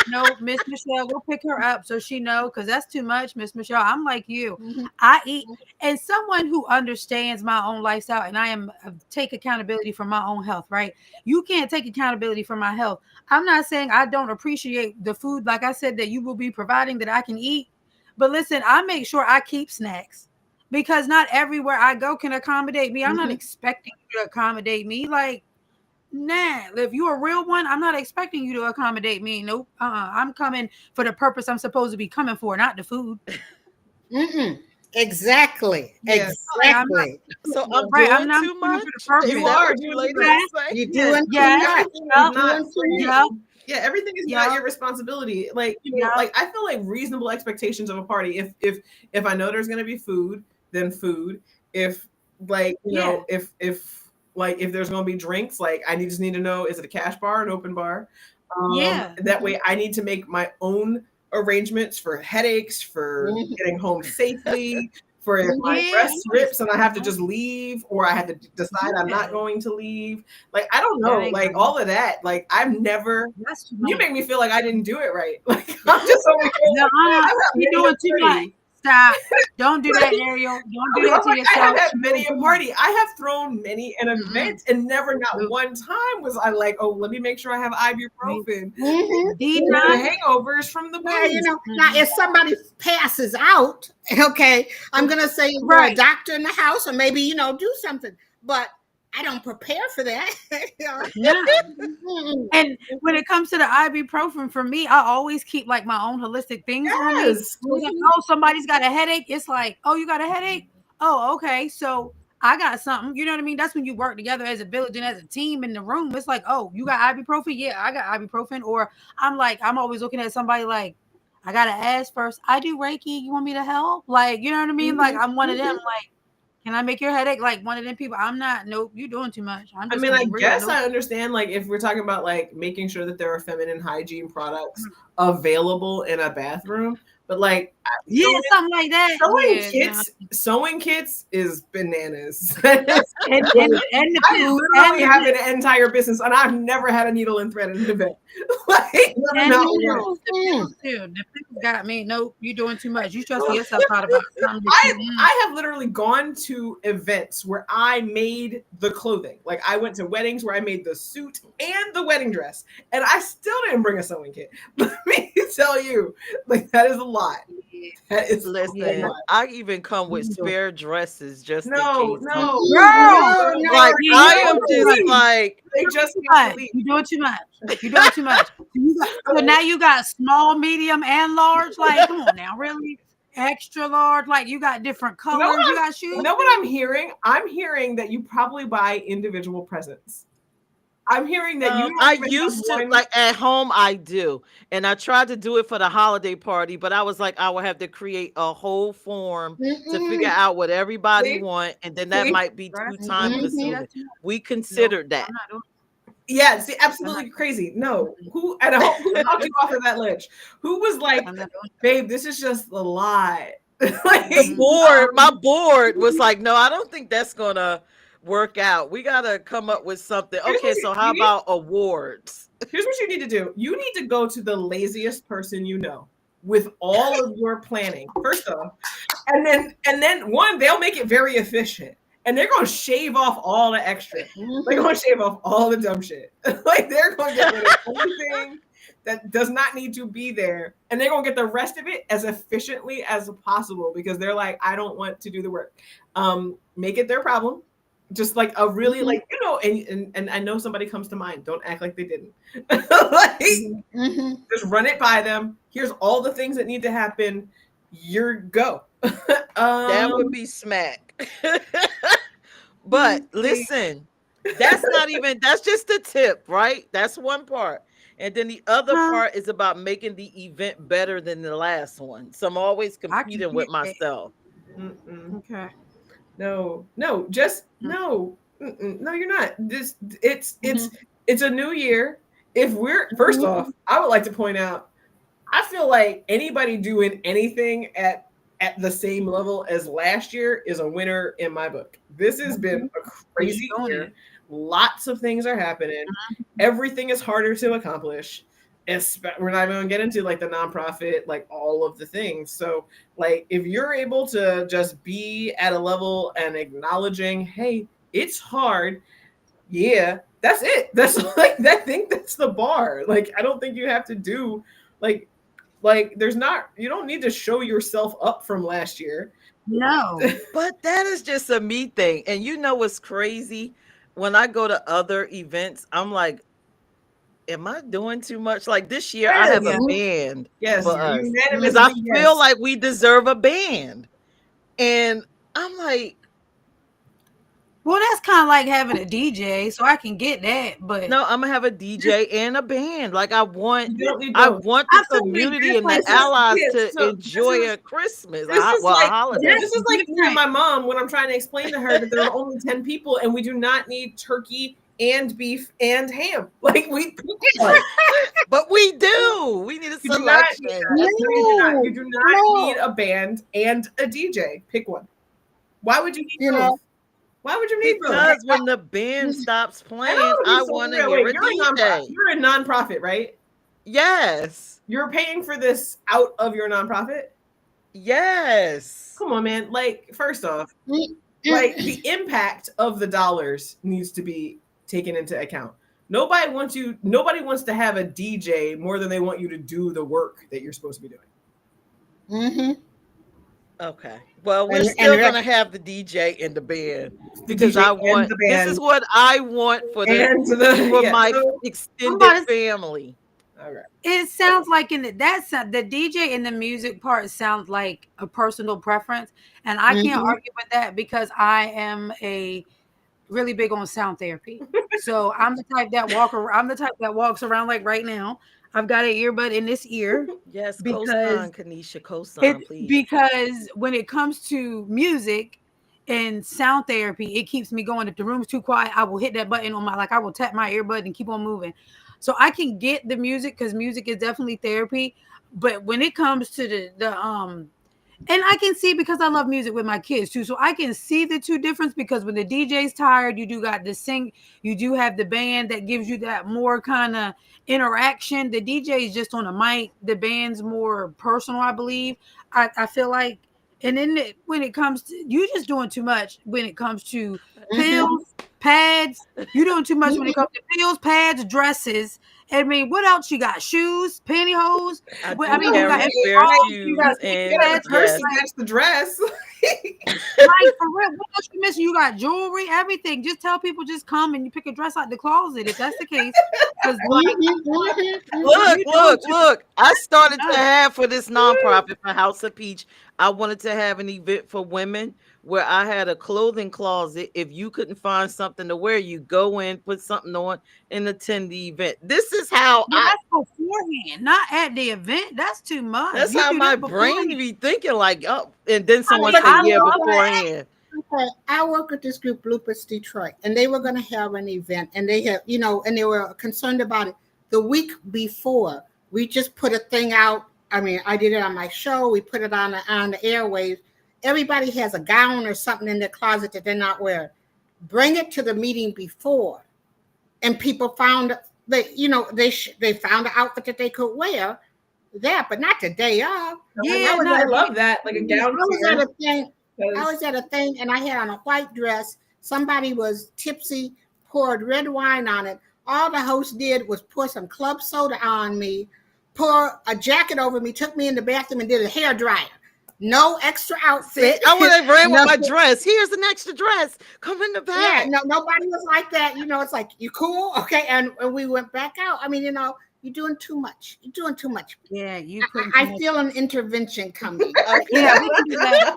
No, Miss Michelle, go pick her up so she know, because that's too much, Miss Michelle. I'm like you. Mm-hmm. I eat, and someone who understands my own lifestyle, and I am take accountability for my own health. Right? You can't take accountability for my health. I'm not saying I don't appreciate the food, like I said, that you will be providing that I can eat. But listen, I make sure I keep snacks because not everywhere I go can accommodate me. I'm not Mm-hmm. expecting you to accommodate me. Like, nah, if you're a real one, I'm not expecting you to accommodate me. Nope. I'm coming for the purpose I'm supposed to be coming for, not the food. Mm-mm. Exactly. Yes. Like, I'm not Exactly. So I'm right. I'm doing not too coming much. for the Is You purpose. that are what you doing too ladies much. Yes, are saying? You're Yes. doing too yes, much. Everything is You're yep, not doing for too you. much. yep, Yeah, everything is not yep, your responsibility. Like, yep. like I feel like reasonable expectations of a party. If I know there's gonna be food, then food. If like Yeah, if there's gonna be drinks, like just need to know, is it a cash bar, an open bar? yeah, That way I need to make my own arrangements for headaches, for Mhm. getting home safely, for if my yeah. dress rips and I have to just leave, or I have to decide I'm Yeah. not going to leave. Like, I don't That know, ain't like right. all of that. Like, I've never. That's too You much. make me feel like I didn't do it right. Like, I'm just over here. No, I've had you're many a doing too much. party. Stop. Don't do that, Ariel. Don't do that I'm to like, I have yourself. had You're many doing a too much. party. I have thrown many an Mm-mm. event, and never, not Nope. one time was I like, oh, let me make sure I have ibuprofen. Mhm. D The not. hangovers from the Well, booze. now if somebody passes out, okay, I'm gonna say you're a Right. doctor in the house, or maybe do something. But I don't prepare for that. No. Mm-mm. And when it comes to the ibuprofen, for me, I always keep like my own holistic things on me. Yes. So it's like, oh, somebody's got a headache. It's like, oh, you got a headache? Oh, okay. So I got something. You know what I mean? That's when you work together as a village and as a team in the room. It's like, oh, you got ibuprofen? Yeah, I got ibuprofen. Or I'm always looking at somebody like, I gotta ask first. I do Reiki. You want me to help? Like, you know what I mean? Like, I'm one of them. Like, can I make your headache? Like one of them people. I'm not. Nope. You doing too much. I'm I just mean, gonna I be real. guess Nope. I understand, like, if we're talking about like making sure that there are feminine hygiene products available in a bathroom. But like Yeah, sewing, something like that. Yeah, no. sewing kits is bananas. And the I pimp, literally have an entire business, and I've never had a needle and thread in an event. Like, and not the once. pills, the pills too. The pills got me. Nope, you're doing too much. You stressing yourself out about something that you. I have literally gone to events where I made the clothing. Like I went to weddings where I made the suit and the wedding dress, and I still didn't bring a sewing kit. Let me tell you, like that is a lot. That is a Listen, lot. I even come with Yeah. spare dresses just in No, case no, something. Girl, No, Like no, yeah, you I doing am no. too just much. like, they just have to Much. leave. You're doing too much. You're doing too much. So now you got small, medium, and large. Like, come on now, really? Extra large. Like you got different You know colors. You what got you shoes. know what I'm hearing? I'm hearing that you probably buy individual presents. I'm hearing that you don't I even have used to one. like at home I do. And I tried to do it for the holiday party, but I was like, I would have to create a whole form to figure Mm-mm. out what everybody See, want, and then that see, might be Girl, too that's too time much. See, Mm-mm. consuming. that's too much. We Nope, considered I'm that. not doing. yeah, see, I'm not. absolutely crazy. No, who at home? Who I'm not talked doing. you off of that ledge? Who was like, I'm not doing. babe, this is just a lot. The Like, board, my board was like, no, I don't think that's gonna work out. We gotta come up with something. here's Okay, what so how you need. about awards? Here's what you need to do. You need to go to the laziest person you know with all of your planning. First off, and then one, they'll make it very efficient. And they're gonna shave off all the extra. They're Mhm. gonna shave off all the dumb shit. Like they're gonna get rid of everything that does not need to be there. And they're gonna get the rest of it as efficiently as possible because they're like, I don't want to do the work. Make it their problem. Just like a really Mhm. like, and I know somebody comes to mind. Don't act like they didn't. Like Mhm. just run it by them. Here's all the things that need to happen. You're go. That would um, be smack. Mm, But listen, that's just the tip, right? That's one part. And then the other huh? part is about making the event better than the last one. So I'm always I can competing with get that. myself. mm-mm. Okay. No, no, just Mm, no. Mm-mm. No, you're not. This it's Mhm. it's it's a new year. If we're first Mhm. off, I would like to point out, I feel like anybody doing anything at the same level as last year is a winner in my book. This has been a you crazy doing year. it? Lots of things are happening. Everything is harder to accomplish. We're not even gonna get into like the nonprofit, like all of the things. So, like, if you're able to just be at a level and acknowledging, hey, it's hard. Yeah, that's it. That's like I think that's the bar. Like, I don't think you have to do like there's not you don't need to show yourself up from last year. No. But that is just a me thing. And you know what's crazy? When I go to other events, I'm like, am I doing too much? Like this year, I have a Yes, Yeah. band yes, for us because I unanimously feel yes. like we deserve a band. And I'm like, Well, that's kind of like having a DJ, so I can get that. But no, I'm gonna have a DJ and a band. Like You don't need I both. want the I feel like community that's and the like This is allies yeah, to so enjoy a Christmas, this is well, a like holiday. this that's is like me and different. my mom when I'm trying to explain to her that there are only 10 people and we do not need turkey and beef and ham. Like we pick one. But we do. We need a You do not need selection. that. No, you do not. No, You do not need no. a band and a DJ. Pick one. Why would you need You know, both? Why would you need both? Because when the band stops And I playing, want to be I so want to real. hear Wait, a DJ. you're a nonprofit, right? Yes. You're paying for this out of your nonprofit? Yes. Come on, man. Like, first off, mm, like mm, the impact of the dollars needs to be taken into account. Nobody wants to have a DJ more than they want you to do the work that you're supposed to be doing. mhm. Okay. Well, we're And still going to have the DJ and the band The because DJ I and want the this band is what I want and the for yeah. my So I'm extended about to. family. all right. It sounds like in the DJ and the music part sounds like a personal preference, and I can't Mhm. argue with that because I am a really big on sound therapy. So I'm the type that walks around like right now. I've got an earbud in this ear Yes, because cosign, Kanisha, it cosign, please. because when it comes to music and sound therapy, it keeps me going. If the room's too quiet, I will hit that button on my like I will tap my earbud and keep on moving. So I can get the music because music is definitely therapy. But when it comes to the and I can see because I love music with my kids too. So I can see the two difference because when the DJ's tired, you do got the sing, you do have the band that gives you that more kind of interaction. The DJ is just on a mic, the band's more personal, I believe. I feel like, and then when it comes to you just doing too much when it comes to Mm-hmm. pills, pads, you doing too much when it Mm-hmm. comes to pills, pads, dresses. I mean, what else you got? Shoes, pantyhose. I What I do mean, you got carry Right? every spare Like all you you got shoes, you and gotta pants, purse to yes, like match the dress. like for real. What else you missing? You got jewelry, everything. Just tell people just come and you pick a dress out the closet if that's the case. Because like look, you doing look, too look. I started to much. have for this nonprofit for House of Peach. I wanted to have an event for women where I had a clothing closet. If you couldn't find something to wear, you go in, put something on, and attend the event. This is how Well, that's beforehand, not at the event. That's too much. that's You how do my that brain beforehand. be thinking like, oh, and then I someone mean, say, I yeah, love that. beforehand. Okay, I work with this group, Bloopers Detroit, and they were going to have an event, and they had, and they were concerned about it the week before. We just put a thing out. I mean, I did it on my show. We put it on the airwaves. Everybody has a gown or something in their closet that they're not wearing. Bring it to the meeting before, and people found that they found an outfit that they could wear there, but not the day of. Yeah, I not love that, like a I gown was at fair. a thing. I 'Cause was at a thing and I had on a white dress. Somebody was tipsy, poured red wine on it. All the host did was pour some club soda on me, pour a jacket over me, took me in the bathroom and did a hair dryer. No extra See, outfit. I would have ran with No, my dress. Here's an extra dress. Come in the yeah, back. no, nobody was like that. It's like, you cool? Okay. And we went back out. I mean, you're doing too much. You're doing too much. yeah, you putting I too much. feel an intervention coming. Yeah, Okay. we can do that.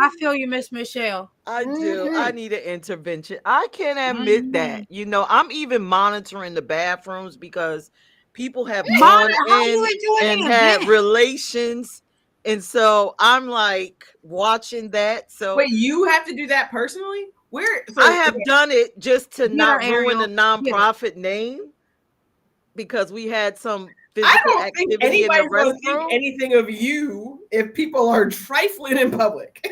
I feel you, Miss Michelle. I do. I Hmm. need an intervention. I can admit Hmm. that. I'm even monitoring the bathrooms because people have Monitor, gone how you in enjoying and the had event? relations. And so I'm like watching that. So wait, you have to do that personally? Where? I So have okay, done it just to Get her, not ruin the Ariel. Get her. nonprofit name because we had some I physical don't think activity in the anybody's going to think restroom. anything of you if people are trifling in public.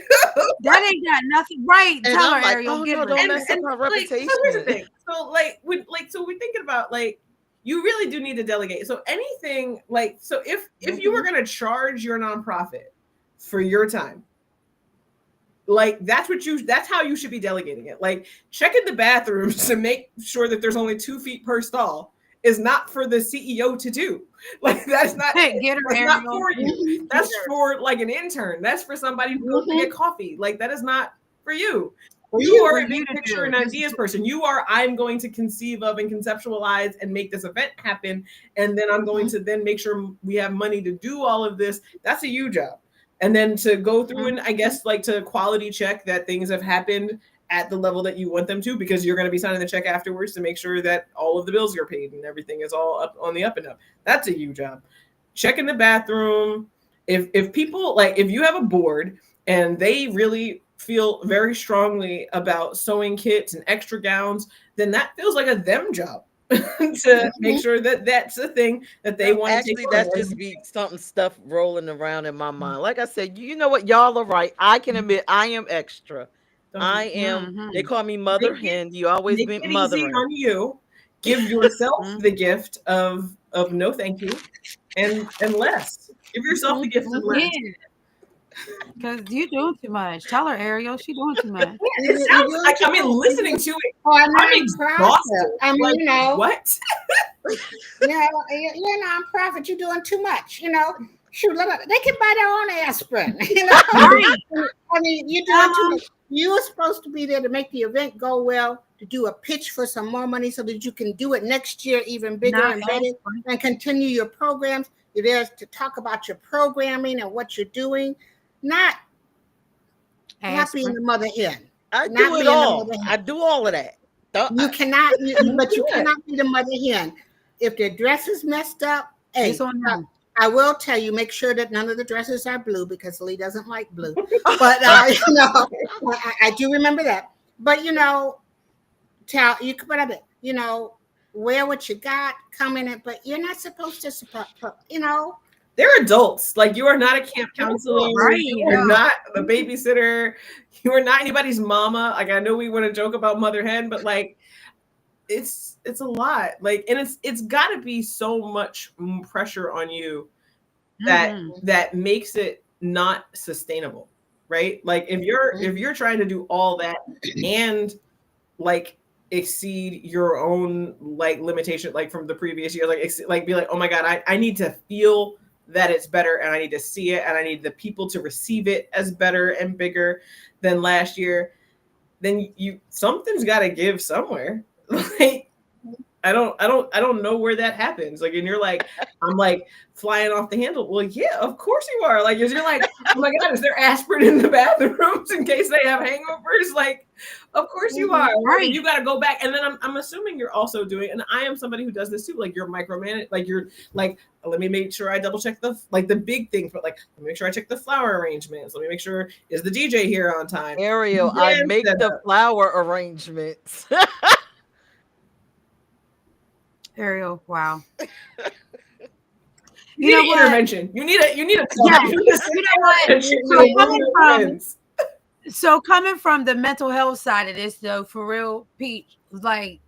That ain't got nothing. Right. And Tell her, I'm like, Ariel. oh Get no, her. don't and mess up and our like, so here's the reputation. thing. So like so we're thinking about like you really do need to delegate. So anything like so if you were Mhm. going to charge your nonprofit for your time, like that's how you should be delegating it. Like checking the bathrooms to make sure that there's only 2 feet per stall is not for the CEO to do. Like that's not Hey, it. get her, That's not Ariel. for you. Mhm. Get That's her. for like an intern. That's for somebody who goes to Mhm. get coffee. Like that is not for you. For You you. are For a you big to picture do. and This is ideas person. You are, I'm going to conceive of and conceptualize and make this event happen. And then I'm going Mhm. to then make sure we have money to do all of this. That's a you job. And then to go through and I Mhm. guess like to quality check that things have happened at the level that you want them to, because you're going to be signing the check afterwards to make sure that all of the bills are paid and everything is all up on the up and up. That's a you job. Check in the bathroom. If people like, if you have a board and they really feel very strongly about sewing kits and extra gowns, then that feels like a them job to make Mhm. sure that that's the thing that they No, want to take actually, on. that's just be something stuff rolling around in my mind. Like I said, you know what? Y'all are right. I can admit I am extra. Don't do I that. am. They Mm-hmm. call me Mother Make it Hen. You always make been it easy mothering. on you. Give yourself Mm-hmm. the gift of no thank you and less. Give yourself the Mhm. gift of Mhm. less. Yeah, because you doing too much. Tell her, Ariel. She doing too much. Yeah, it You're sounds doing like too I mean much. listening to it, For a I'm nonprofit. exhausted. I mean, Like what? you're a nonprofit. You're doing too much. Shoot, they can buy their own aspirin. Right. I mean, you're doing too Um, much. You're supposed to be there to make the event go well, to do a pitch for some more money so that you can do it next year even bigger not and better aspirin. and continue your programs. You're there to talk about your programming and what you're doing, not being Aspirin. the mother hen. I do Not it being the mother all. hen. I do all of that. You cannot, but you Yeah. cannot be the mother hen. If their dress is messed up, It's hey, on uh, them. I will tell you, make sure that none of the dresses are blue because Lee doesn't like blue. But I do remember that. But tell you could put up it. wear what you got, come in it, but you're not supposed to support, you know. They're adults. Like, you are not a camp counselor. Right. You are not the babysitter. You are not anybody's mama. Like, I know we want to joke about motherhood, but like, it's a lot. Like, and it's got to be so much pressure on you that that makes it not sustainable, right? Like, if you're trying to do all that and like exceed your own like limitation, like from the previous year, like be like, oh my god, I need to feel that it's better, and I need to see it, and I need the people to receive it as better and bigger than last year, then you something's got to give somewhere. Like, I don't know where that happens. Like, and you're like, I'm like flying off the handle. Well, yeah, of course you are. Like, you're like, oh my god, is there aspirin in the bathrooms in case they have hangovers? Like, of course you are. Right. You got to go back. And then I'm assuming you're also doing, and I am somebody who does this too. Like, you're micromanaging. Like, you're like, let me make sure I double check the big things, but like, let me make sure I check the flower arrangements. Let me make sure, is the DJ here on time? Ariel, I make the flower arrangements. Ariel, wow. You need an intervention. You need a yeah. You know what? So coming from the mental health side of this, though, for real, Pete, like,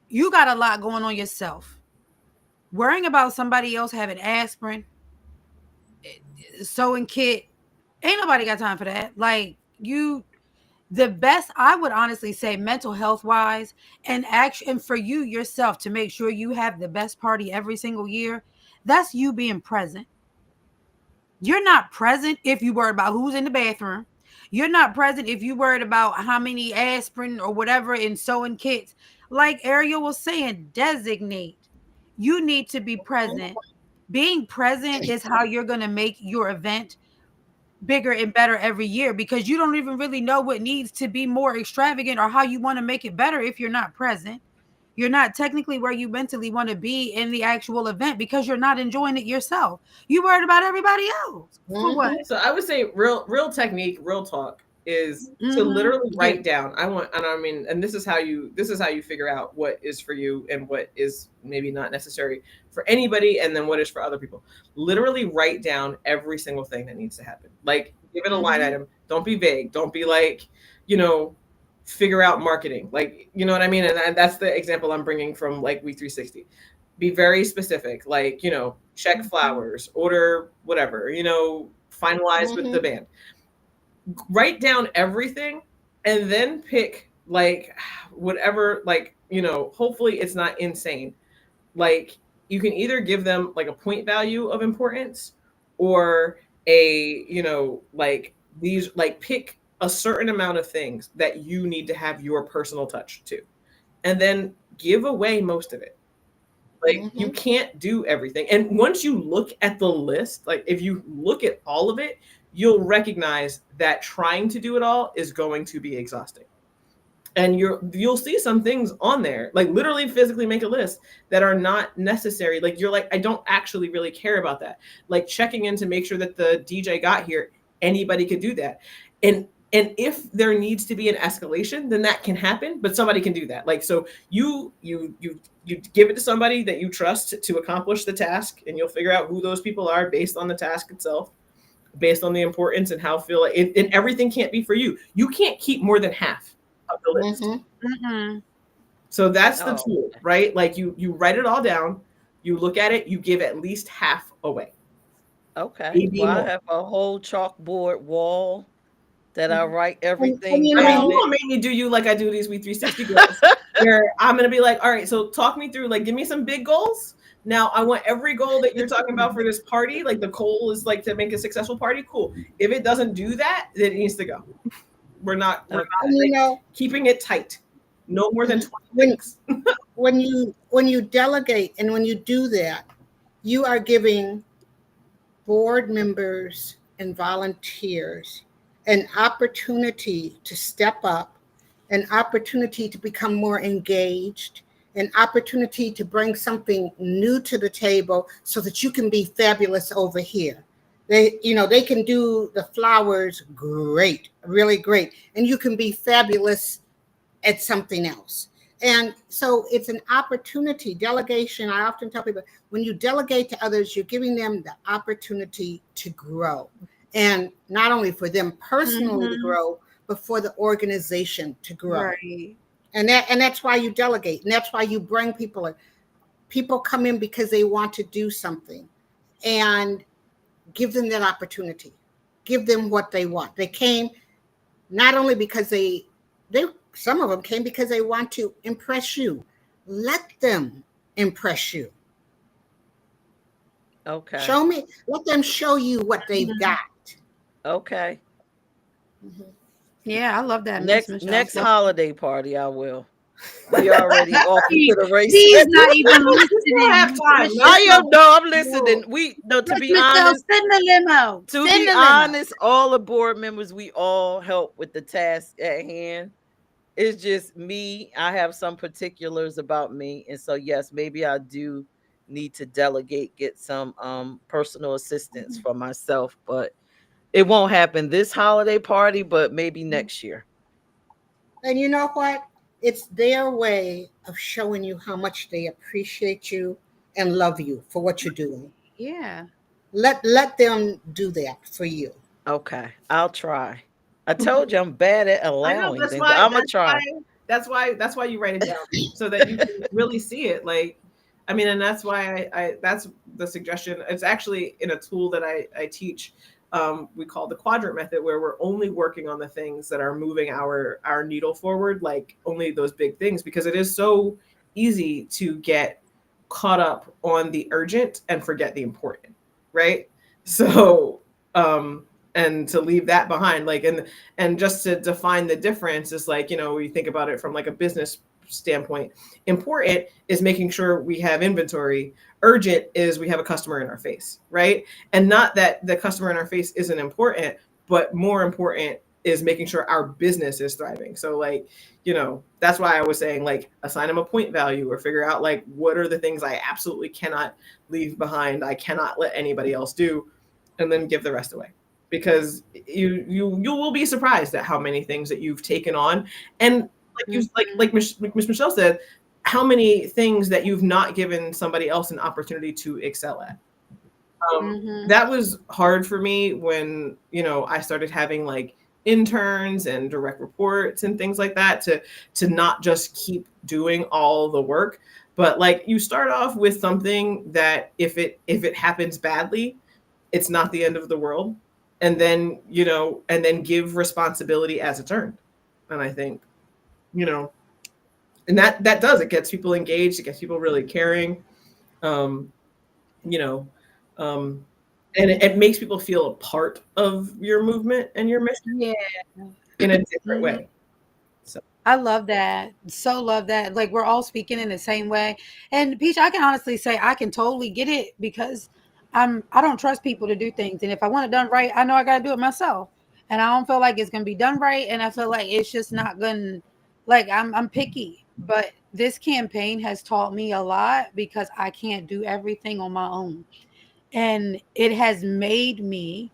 you got a lot going on yourself. Worrying about somebody else having aspirin, sewing kit, ain't nobody got time for that. Like, the best, I would honestly say, mental health wise, and for you yourself to make sure you have the best party every single year, that's you being present. You're not present if you worried about who's in the bathroom. You're not present if you worried about how many aspirin or whatever in sewing kits. Like Ariel was saying, designate. You need to be present. Being present is how you're going to make your event bigger and better every year, because you don't even really know what needs to be more extravagant or how you want to make it better if you're not present. You're not technically where you mentally want to be in the actual event because you're not enjoying it yourself. You worried about everybody else. For what? So I would say real technique, real talk is to literally write down. And this is how you figure out what is for you and what is maybe not necessary for anybody, and then what is for other people. Literally write down every single thing that needs to happen. Like, give it a line item. Don't be vague. Don't be like, figure out marketing. Like, you know what I mean? And that's the example I'm bringing from like Week 360. Be very specific. Like, check flowers, order whatever, finalize with the band. Write down everything and then pick like whatever, like, hopefully it's not insane. Like, you can either give them like a point value of importance, or like these, like, pick a certain amount of things that you need to have your personal touch to, and then give away most of it. Like, you can't do everything. And once you look at the list, like if you look at all of it, you'll recognize that trying to do it all is going to be exhausting. And you'll see some things on there, like literally physically make a list that are not necessary. Like, you're like, I don't actually really care about that. Like, checking in to make sure that the DJ got here, anybody could do that. And if there needs to be an escalation, then that can happen, but somebody can do that. Like, so you give it to somebody that you trust to accomplish the task, and you'll figure out who those people are based on the task itself, based on the importance and how feel. And everything can't be for you. You can't keep more than half of the list. So that's the tool, right? Like, you write it all down, you look at it, you give at least half away. Okay. Well, I have a whole chalkboard wall that I write everything. You won't make me do you like I do these Week 360 goals, where I'm gonna be like, all right, so talk me through, like, give me some big goals. Now, I want every goal that you're talking about for this party. Like, the goal is like to make a successful party. Cool. If it doesn't do that, then it needs to go. We're not keeping it tight. No more than 20 things. when you delegate and when you do that, you are giving board members and volunteers an opportunity to step up, an opportunity to become more engaged, an opportunity to bring something new to the table so that you can be fabulous over here. They can do the flowers great, really great, and you can be fabulous at something else. And so it's an opportunity. Delegation, I often tell people, when you delegate to others, you're giving them the opportunity to grow. And not only for them personally to Mm-hmm. grow, but for the organization to grow. Right. And that's why you delegate. And that's why you bring people in. People come in because they want to do something. And give them that opportunity. Give them what they want. They came not only because they some of them came because they want to impress you. Let them impress you. Okay. Show me, let them show you what they've Mhm. got. Okay. Mhm. Yeah, I love that, Miss Michelle. Next holiday party I will. We already off into She, the races. she's not even We don't have listening. time. Miss No, I am no, Michelle, no, I'm listening. no. We no to Miss be Michelle, honest, send the limo. to Send be the limo. honest, all the board members, we all help with the task at hand. It's just me. I have some particulars about me. And so yes, maybe I do need to delegate, get some personal assistance for myself, but it won't happen this holiday party, but maybe next year. And you know what? It's their way of showing you how much they appreciate you and love you for what you're doing. Yeah. Let them do that for you. Okay, I'll try. I told you I'm bad at I know allowing that's things, but why I'm gonna try. that's why you write it down so that you can really see it. Like, I mean, and that's why I that's the suggestion. It's actually in a tool that I teach. We call the quadrant method, where we're only working on the things that are moving our needle forward, like only those big things, because it is so easy to get caught up on the urgent and forget the important, right? So and to leave that behind, like, and just to define the difference is, like, we think about it from like a business standpoint. Important is making sure we have inventory. Urgent is we have a customer in our face, right? And not that the customer in our face isn't important, but more important is making sure our business is thriving. So, like, that's why I was saying, like, assign them a point value, or figure out, like, what are the things I absolutely cannot leave behind, I cannot let anybody else do, and then give the rest away. Because you will be surprised at how many things that you've taken on, and like you like Mhm. Miss Michelle said, how many things that you've not given somebody else an opportunity to excel at. Mhm. That was hard for me when I started having, like, interns and direct reports and things like that, to not just keep doing all the work, but, like, you start off with something that, if it happens badly, it's not the end of the world. And then give responsibility as it's earned. And I think, you know and that does, it gets people engaged, it gets people really caring. um you know um and it makes people feel a part of your movement and your mission Yeah. in a different Mhm. way. So I love that. So love that. Like we're all speaking in the same way. And Peach, I can honestly say I can totally get it because I don't trust people to do things. And if I want it done right, I know I gotta do it myself. And I don't feel like it's gonna be done right. And I feel like it's just not gonna like I'm picky. But this campaign has taught me a lot because I can't do everything on my own. And it has made me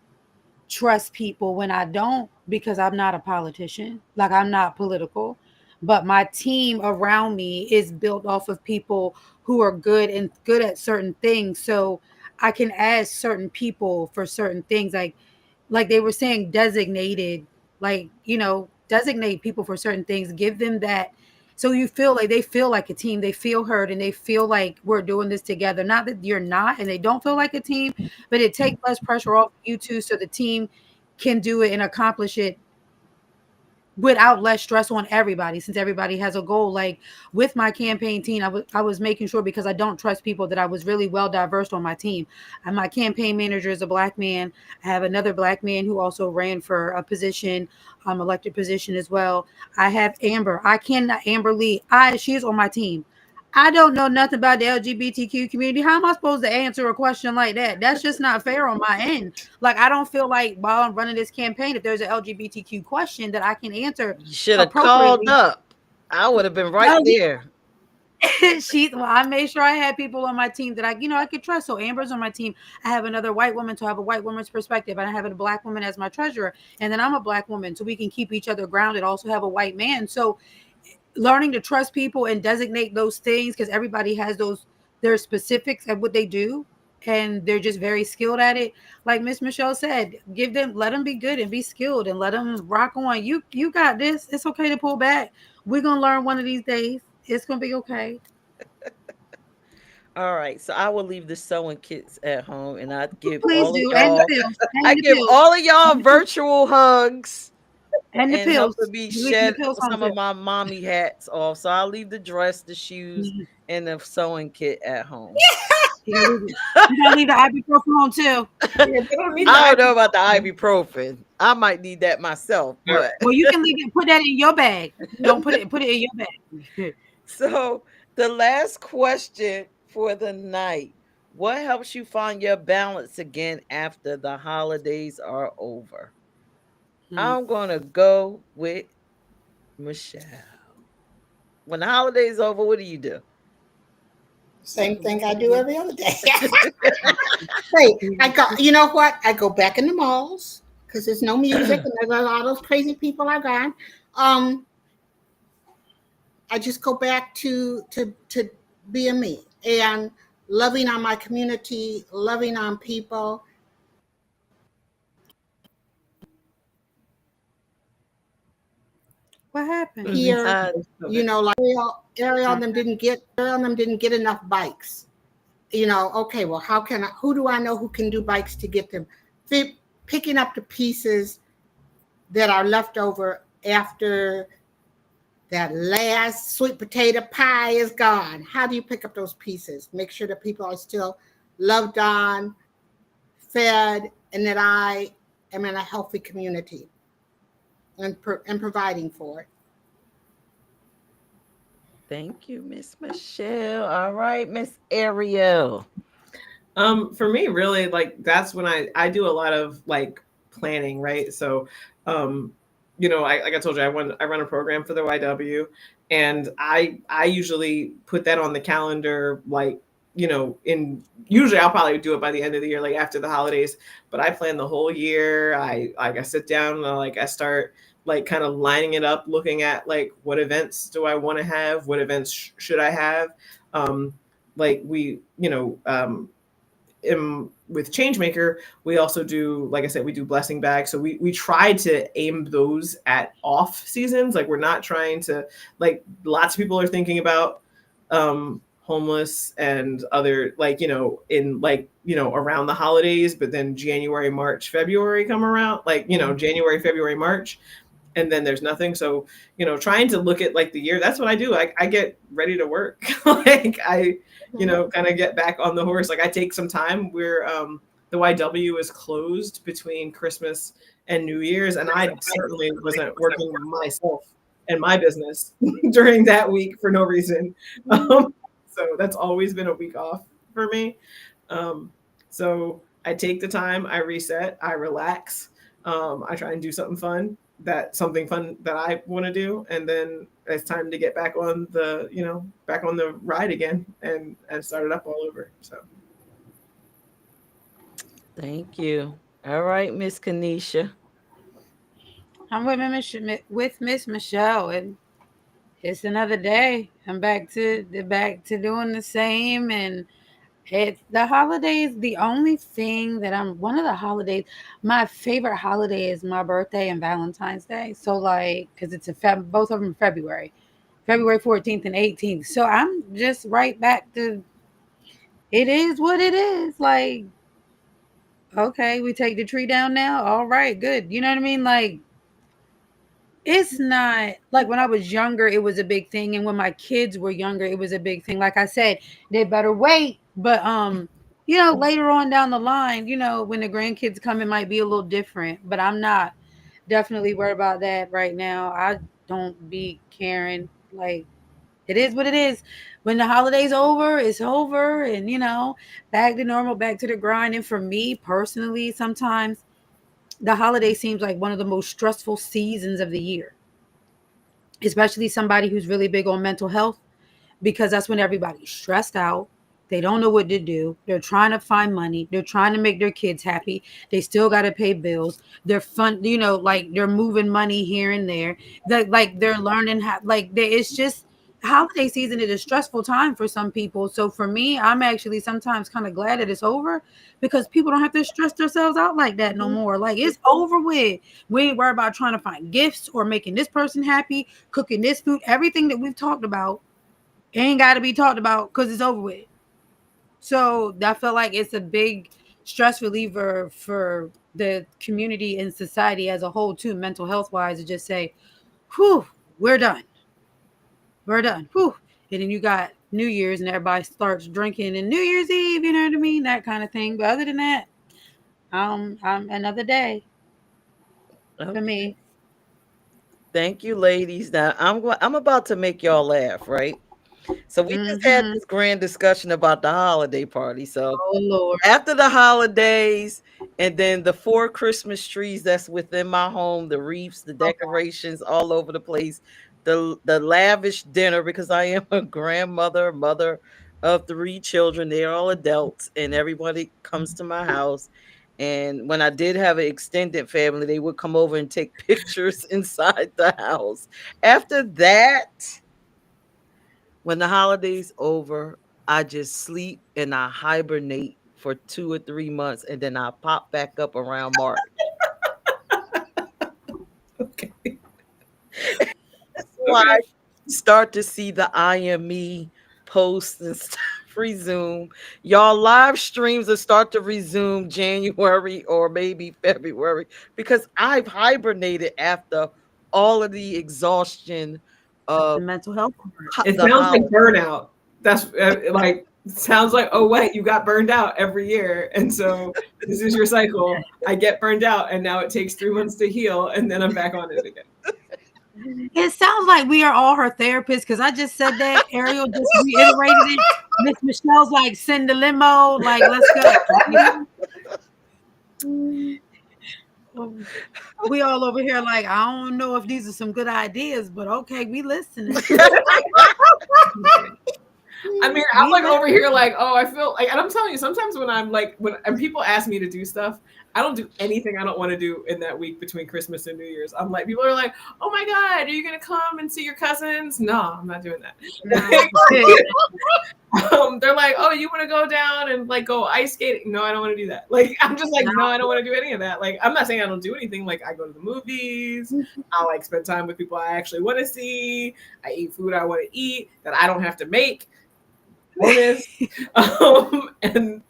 trust people when I don't because I'm not a politician. Like I'm not political, but my team around me is built off of people who are good and good at certain things. So I can ask certain people for certain things like they were saying designated, like, designate people for certain things, give them that so you feel like they feel like a team, they feel heard and they feel like we're doing this together. Not that you're not and they don't feel like a team, but it takes less pressure off you two so the team can do it and accomplish it without less stress on everybody since everybody has a goal. Like with my campaign team, I was making sure because I don't trust people that I was really well diverse on my team. And my campaign manager is a black man. I have another black man who also ran for a position, elected position as well. I have Amber. I cannot Amber Lee. She's on my team. I don't know nothing about the LGBTQ community. How am I supposed to answer a question like that? That's just not fair on my end. Like, I don't feel like while I'm running this campaign, if there's an LGBTQ question that I can answer You should have called appropriately. up. I would have been right Oh, there. well, I made sure I had people on my team that I could trust. So Amber's on my team. I have another white woman to have a white woman's perspective, and I have a black woman as my treasurer, and then I'm a black woman, so we can keep each other grounded. Also have a white man. So learning to trust people and designate those things, because everybody has those their specifics at what they do, and they're just very skilled at it. Like Miss Michelle said, give them, let them be good and be skilled, and let them rock on. You got this. It's okay to pull back. We're gonna learn one of these days. It's gonna be okay. All right, so I will leave the sewing kits at home, and I give Please all of do. And the y'all, pills. I And the give pills. all of y'all And the pills. virtual hugs And the and pills. helping me You leave the shed pills home some too. of my mommy hats off. So I'll leave the dress, the shoes, Mhm. and the sewing kit at home. You gotta leave it. You gotta leave the ibuprofen home too. Yeah, they don't need the I don't know about the ibuprofen. ibuprofen. I might need that myself, All but right. Well, you can leave it. Put that in your bag. Don't put it in your bag. so the last question for the night. What helps you find your balance again after the holidays are over? Hmm. I'm going to go with Michelle. When the holidays over, what do you do? Same thing I do every other day. Hey, I go. You know what? I go back in the malls because there's no music and there's a lot of those crazy people are gone. Um, I just go back to being me and loving on my community, loving on people. What happened? Here, uh, you know, like Ariel and them didn't get enough bikes. You know, okay, well, who do I know who can do bikes to get them? Picking up the pieces that are left over after that last sweet potato pie is gone. How do you pick up those pieces? Make sure that people are still loved on, fed, and that I am in a healthy community and providing for it. Thank you, Miss Michelle. All right, Miss Ariel. For me, really, like that's when I do a lot of like planning, right? So, um, like I told you, I run a program for the YW, and I usually put that on the calendar, like in usually I'll probably do it by the end of the year, like after the holidays. But I plan the whole year. I sit down and I start like kind of lining it up, looking at like what events do I want to have, what events should I have. Um, like we, with Changemaker, we also do, like I said, we do blessing bags. So we try to aim those at off seasons. Like we're not trying to, like lots of people are thinking about homeless and other, like, in like, around the holidays, but then January, March, February come around, like, January, February, March, and then there's nothing. So, trying to look at like the year, that's what I do. I get ready to work. Like I, kind of get back on the horse. Like I take some time where the YW is closed between Christmas and New Year's. And I certainly wasn't working myself and my business during that week for no reason. So that's always been a week off for me. Um, so I take the time, I reset, I relax. I try and do something fun that I want to do, and then it's time to get back on the ride again and start it up all over. So Thank you. All right, Miss Kanisha. I'm with Miss Michelle, and it's another day. I'm back to doing the same, and it's the holidays. The only thing that I'm one of the holidays, my favorite holiday is my birthday and Valentine's Day. So like, because it's both of them February, February 14th and 18th. So I'm just right back to it is what it is. Like, okay, we take the tree down now. All right, good. You know what I mean? Like, it's not like when I was younger, it was a big thing, and when my kids were younger, it was a big thing. Like I said, they better wait, but later on down the line, when the grandkids come, it might be a little different. But I'm not definitely worried about that right now. I don't be caring. Like it is what it is. When the holiday's over, it's over, and back to normal, back to the grind. And for me personally, sometimes the holiday seems like one of the most stressful seasons of the year, especially somebody who's really big on mental health, because that's when everybody's stressed out. They don't know what to do. They're trying to find money. They're trying to make their kids happy. They still got to pay bills. They're fun, like they're moving money here and there. Like they're learning how, it's just holiday season is a stressful time for some people. So for me, I'm actually sometimes kind of glad that it's over because people don't have to stress themselves out like that no Mhm. more. Like it's over with. We ain't worried about trying to find gifts or making this person happy, cooking this food. Everything that we've talked about ain't got to be talked about because it's over with. So I feel like it's a big stress reliever for the community and society as a whole, too, mental health wise, to just say, whew, we're done. We're done. Whew. And then you got New Year's and everybody starts drinking and New Year's Eve, you know what I mean? That kind of thing. But other than that, another day for Okay. me. Thank you, ladies. Now I'm about to make y'all laugh, right? So we just had Mm-hmm. this grand discussion about the holiday party. So Oh, Lord. after the holidays and then the 4 Christmas trees that's within my home, the wreaths, the Okay. decorations all over the place, the lavish dinner because I am a grandmother, mother of 3 children. They're all adults and everybody comes to my house. And when I did have an extended family, they would come over and take pictures inside the house. After that, when the holidays over, I just sleep and I hibernate for 2 or 3 months, and then I pop back up around March. Okay. That's why Okay. you start to see the I am me posts and stuff resume. Y'all live streams will start to resume January or maybe February because I've hibernated after all of the exhaustion The of mental health part. It the sounds like holiday. burnout. That's like sounds like, oh wait, you got burned out every year, and so this is your cycle. I get burned out, and now it takes 3 months to heal, and then I'm back on it again. It sounds like we are all her therapists because I just said that. Ariel just reiterated it. Miss Michelle's like, send the limo, like, let's go. Um, we all over here like, I don't know if these are some good ideas, but okay, we listening. I mean, I'm We like listening. over here, like, oh, I feel like, and I'm telling you, sometimes when I'm like, when and people ask me to do stuff, I don't do anything I don't want to do in that week between Christmas and New Year's. I'm like, people are like, oh my God, are you gonna come and see your cousins? No, I'm not doing No. that. They're like, oh, you want to go down and like go ice skating? No, I don't want to do that. Like, I'm just like, No. no, I don't want to do any of that. Like, I'm not saying I don't do anything. Like, I go to the movies. I like spend time with people I actually want to see. I eat food I want to eat that I don't have to make. Bonus. And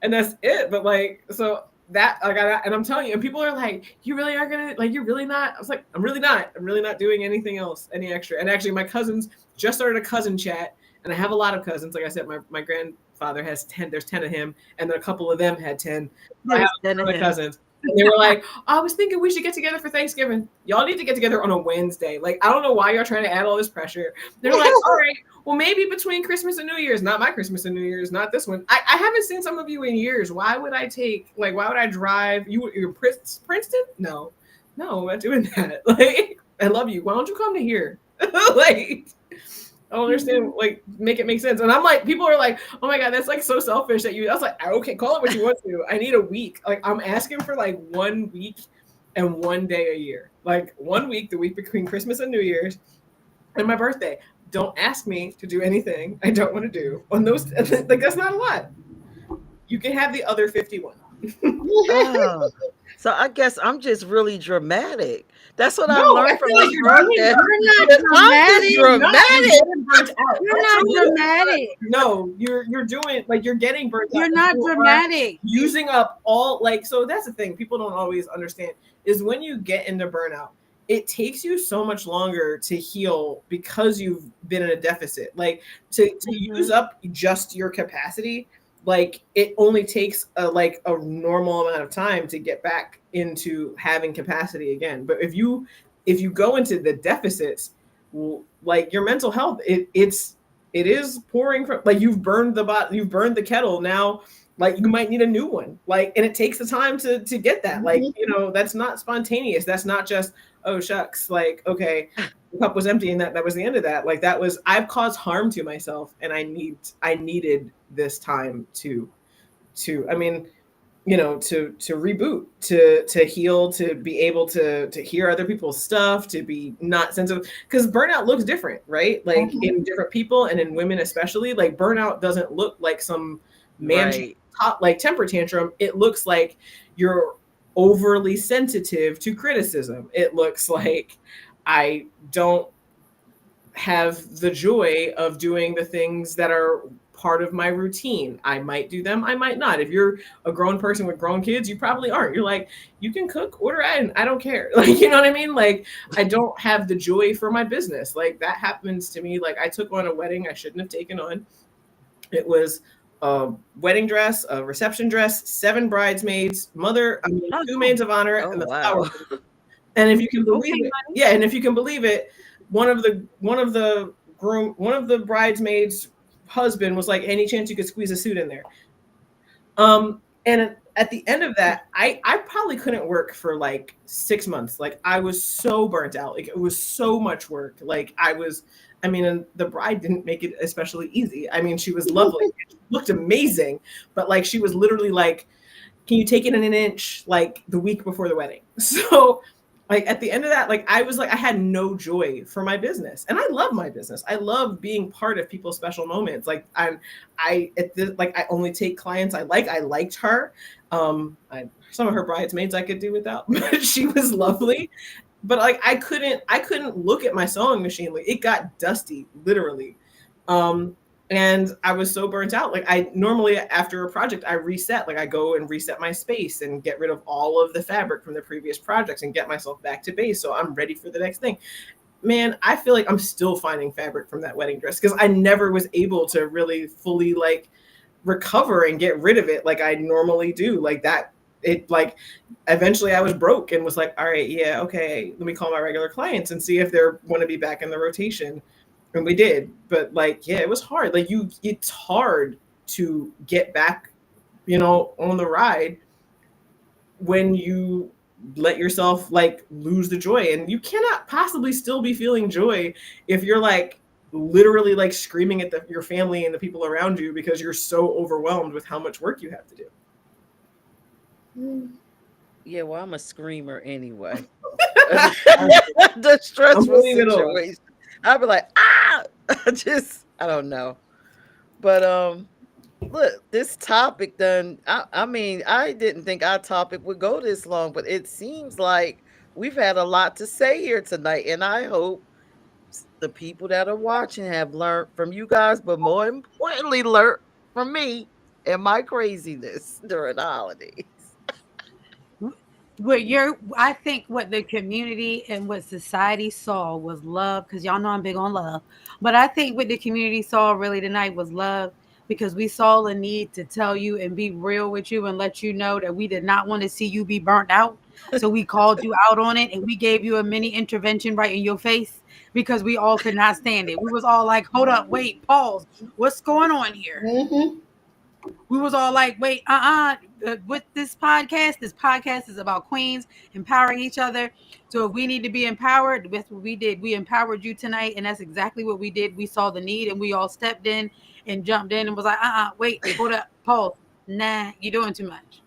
and that's it. But like, so that like, and I'm telling you, and people are like, you really are gonna like, you're really not. I was like, I'm really not. I'm really not doing anything else, any extra. And actually, my cousins just started a cousin chat, and I have a lot of cousins. Like I said, my grandfather has 10. There's 10 of him, and then a couple of them had 10. I have There's a none of ton of him. cousins. And they were like, oh, I was thinking we should get together for Thanksgiving. Y'all need to get together on a Wednesday. Like, I don't know why y'all trying to add all this pressure. They're like, all right, well, maybe between Christmas and New Year's, not my Christmas and New Year's, not this one. I haven't seen some of you in years. Why would I drive? You're Princeton? No, I'm not doing that. Like, I love you. Why don't you come to here? Like, I don't understand. Like, make it make sense. And I'm like, people are like, oh my God, that's like so selfish that you. I was like, okay, call it what you want to. I need a week. Like, I'm asking for like 1 week and 1 day a year. Like 1 week, the week between Christmas and New Year's, and my birthday. Don't ask me to do anything I don't want to do on those. Like, that's not a lot. You can have the other 51. Oh, so I guess I'm just really dramatic. That's what I No, I learned from feel like this you're doing. broadcast. You're not That I'm just dramatic. You're not. You're dramatic. getting burnt out. You're That's not really dramatic. no. You're doing like you're getting burnt out. You're not You are dramatic. using up all like. So that's the thing. People don't always understand is when you get into burnout, it takes you so much longer to heal because you've been in a deficit. Like to use Mhm. up just your capacity. Like it only takes a normal amount of time to get back into having capacity again. But if you go into the deficits, like your mental health, it is pouring from like you've burned the kettle now. Like you might need a new one. Like and it takes the time to get that. Like that's not spontaneous. That's not just oh shucks. Like okay, cup was empty, and that was the end of that. Like that was, I've caused harm to myself, and I needed this time I mean, to reboot, to heal, to be able to hear other people's stuff, to be not sensitive, because burnout looks different, right? Like in different people, and in women especially. Like burnout doesn't look like some man Right. like temper tantrum. It looks like you're overly sensitive to criticism. It looks like I don't have the joy of doing the things that are part of my routine. I might do them, I might not. If you're a grown person with grown kids, you probably aren't. You're like, you can cook, order in, I don't care. Like, you know what I mean? Like, I don't have the joy for my business. Like, that happens to me. Like, I took on a wedding I shouldn't have taken on. It was a wedding dress, a reception dress, 7 bridesmaids, two maids of honor, Oh and the flower. wow. And if you can believe Okay, it, honey. yeah, and if you can believe it, one of the bridesmaids' husband was like, any chance you could squeeze a suit in there? And at the end of that, I probably couldn't work for like 6 months. Like I was so burnt out. Like it was so much work. Like I mean, and the bride didn't make it especially easy. I mean, she was lovely, she looked amazing, but like she was literally like, can you take it in an inch, like the week before the wedding? So like at the end of that, like I was like, I had no joy for my business, and I love my business. I love being part of people's special moments. Like I only take clients I like. I liked her. Some of her bridesmaids I could do without, but she was lovely. But like I couldn't look at my sewing machine. Like it got dusty, literally. Um, and I was so burnt out. Like I normally after a project, I reset. Like I go and reset my space and get rid of all of the fabric from the previous projects and get myself back to base, so I'm ready for the next thing. Man, I feel like I'm still finding fabric from that wedding dress because I never was able to really fully like recover and get rid of it like I normally do. Like that, it like eventually I was broke and was like, all right, yeah, okay, let me call my regular clients and see if they're want to be back in the rotation. And we did. But like, yeah, it was hard. Like it's hard to get back, on the ride when you let yourself like lose the joy. And you cannot possibly still be feeling joy if you're like literally like screaming at your family and the people around you because you're so overwhelmed with how much work you have to do. Yeah, well, I'm a screamer anyway. I'm The stressful putting it on. situation. I'd be like, ah, I don't know. But look, this topic done. I mean, I didn't think our topic would go this long, but it seems like we've had a lot to say here tonight, and I hope the people that are watching have learned from you guys, but more importantly, learned from me and my craziness during the holidays. I think what the community and what society saw was love, because y'all know I'm big on love. But I think what the community saw really tonight was love, because we saw a need to tell you and be real with you and let you know that we did not want to see you be burnt out. So we called you out on it, and we gave you a mini intervention right in your face, because we all could not stand it. We was all like, hold up, wait, pause. What's going on here? Mm-hmm. We was all like, wait, with this podcast is about queens empowering each other. So if we need to be empowered, that's what we did. We empowered you tonight, and that's exactly what we did. We saw the need, and we all stepped in and jumped in and was like, wait, hold up, pause. Nah, you're doing too much.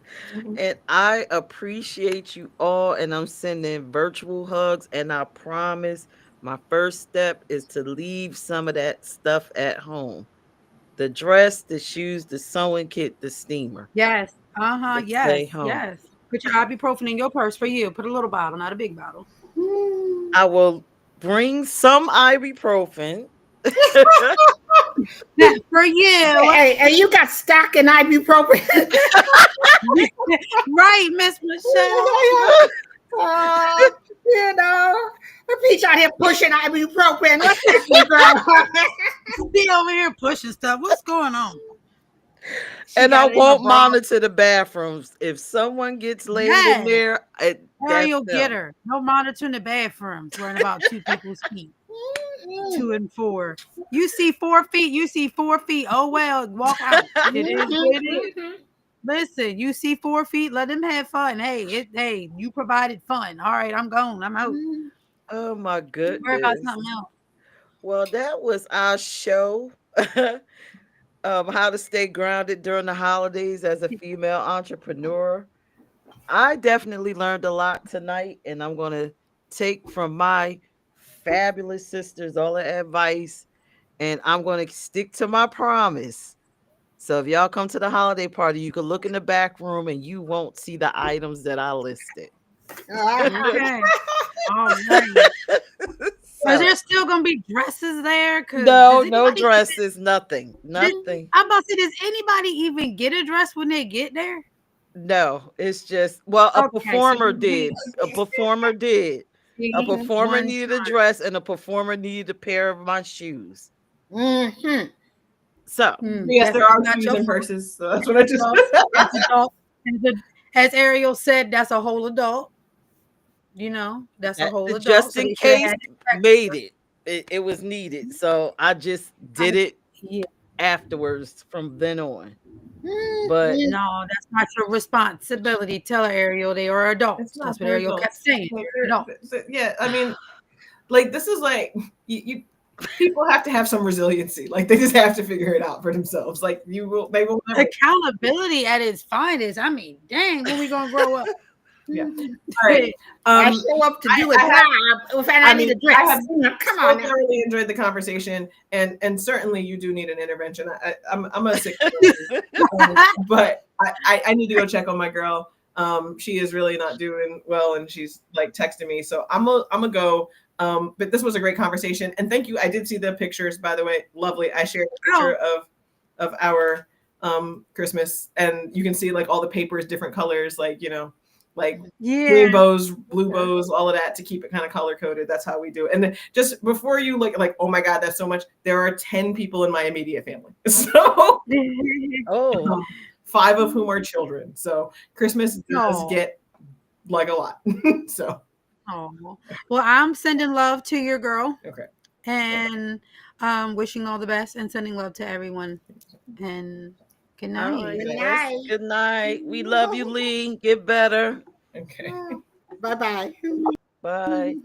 And I appreciate you all, and I'm sending virtual hugs. And I promise my first step is to leave some of that stuff at home: the dress, the shoes, the sewing kit, the steamer. Yes. To Yes. stay home. Yes. Put your ibuprofen in your purse for you. Put a little bottle, not a big bottle. I will bring some ibuprofen. That's for you. Hey, you got stock in ibuprofen. Right, Miss Michelle. You know, the peach out here pushing ibuprofen. What's happening, girl? Be over here pushing stuff. What's going on? And I won't monitor the bathrooms. If someone gets laid in there, Or you'll get her. No monitoring the bathrooms. Worrying about 2 people's feet. 2 and 4. You see 4 feet. You see 4 feet. Oh well, walk out. It is what it is. Listen, you see 4 feet. Let them have fun. Hey, you provided fun. All right, I'm gone. I'm out. Oh my Worry about goodness. something else. Well, that was our show. How to stay grounded during the holidays as a female entrepreneur. I definitely learned a lot tonight, and I'm going to take from my fabulous sisters all the advice, and I'm going to stick to my promise. So if y'all come to the holiday party, you can look in the back room and you won't see the items that I listed. Okay. All right. Is So there still gonna be dresses there? Cause no, does no anybody dresses, nothing, did nothing. I'm about to say, does anybody even get a dress when they get there? No, it's just well, a Okay, so performer you did. A performer did. A see performer one needed a dress, and a performer needed a pair of my shoes. Mm-hmm. So Yes, there That's are not shoes your and fault. purses. So that's what I just. So, as adult, as Ariel said, that's a whole adult. That's a that, whole adult. just So in they should have case had it made extra. it. It was needed. So I just I, did it yeah. afterwards from then on. But Mm-hmm. No, that's not your responsibility. Tell her, Ariel, they are It's adults. not That's what their Ariel kept adults. saying. Like They're adults. yeah, I mean, like this is like you people have to have some resiliency. Like they just have to figure it out for themselves. Like they will never. Accountability at its finest. I mean, dang, when we gonna grow up? Yeah. All right. I Um, show up to do a I have. job and I I need mean, a I dress. have Come so on now. thoroughly enjoyed the conversation, and certainly you do need an intervention. I'm a sick person, but I need to go check on my girl. She is really not doing well, and she's like texting me, so I'm a go. But this was a great conversation, and thank you. I did see the pictures, by the way, lovely. I shared a Oh, picture of our Christmas, and you can see like all the papers, different colors, like yeah. green bows, blue bows, all of that to keep it kind of color coded. That's how we do it. And then just before you like, oh my God, that's so much. There are 10 people in my immediate family. So oh, 5 of whom are children. So Christmas does Oh, get like a lot. So, oh. Well, I'm sending love to your girl okay. and wishing all the best and sending love to everyone. And good all right, night. Good yes. night. Good night. We love you, Lee. Get better. Okay. Bye bye. Bye.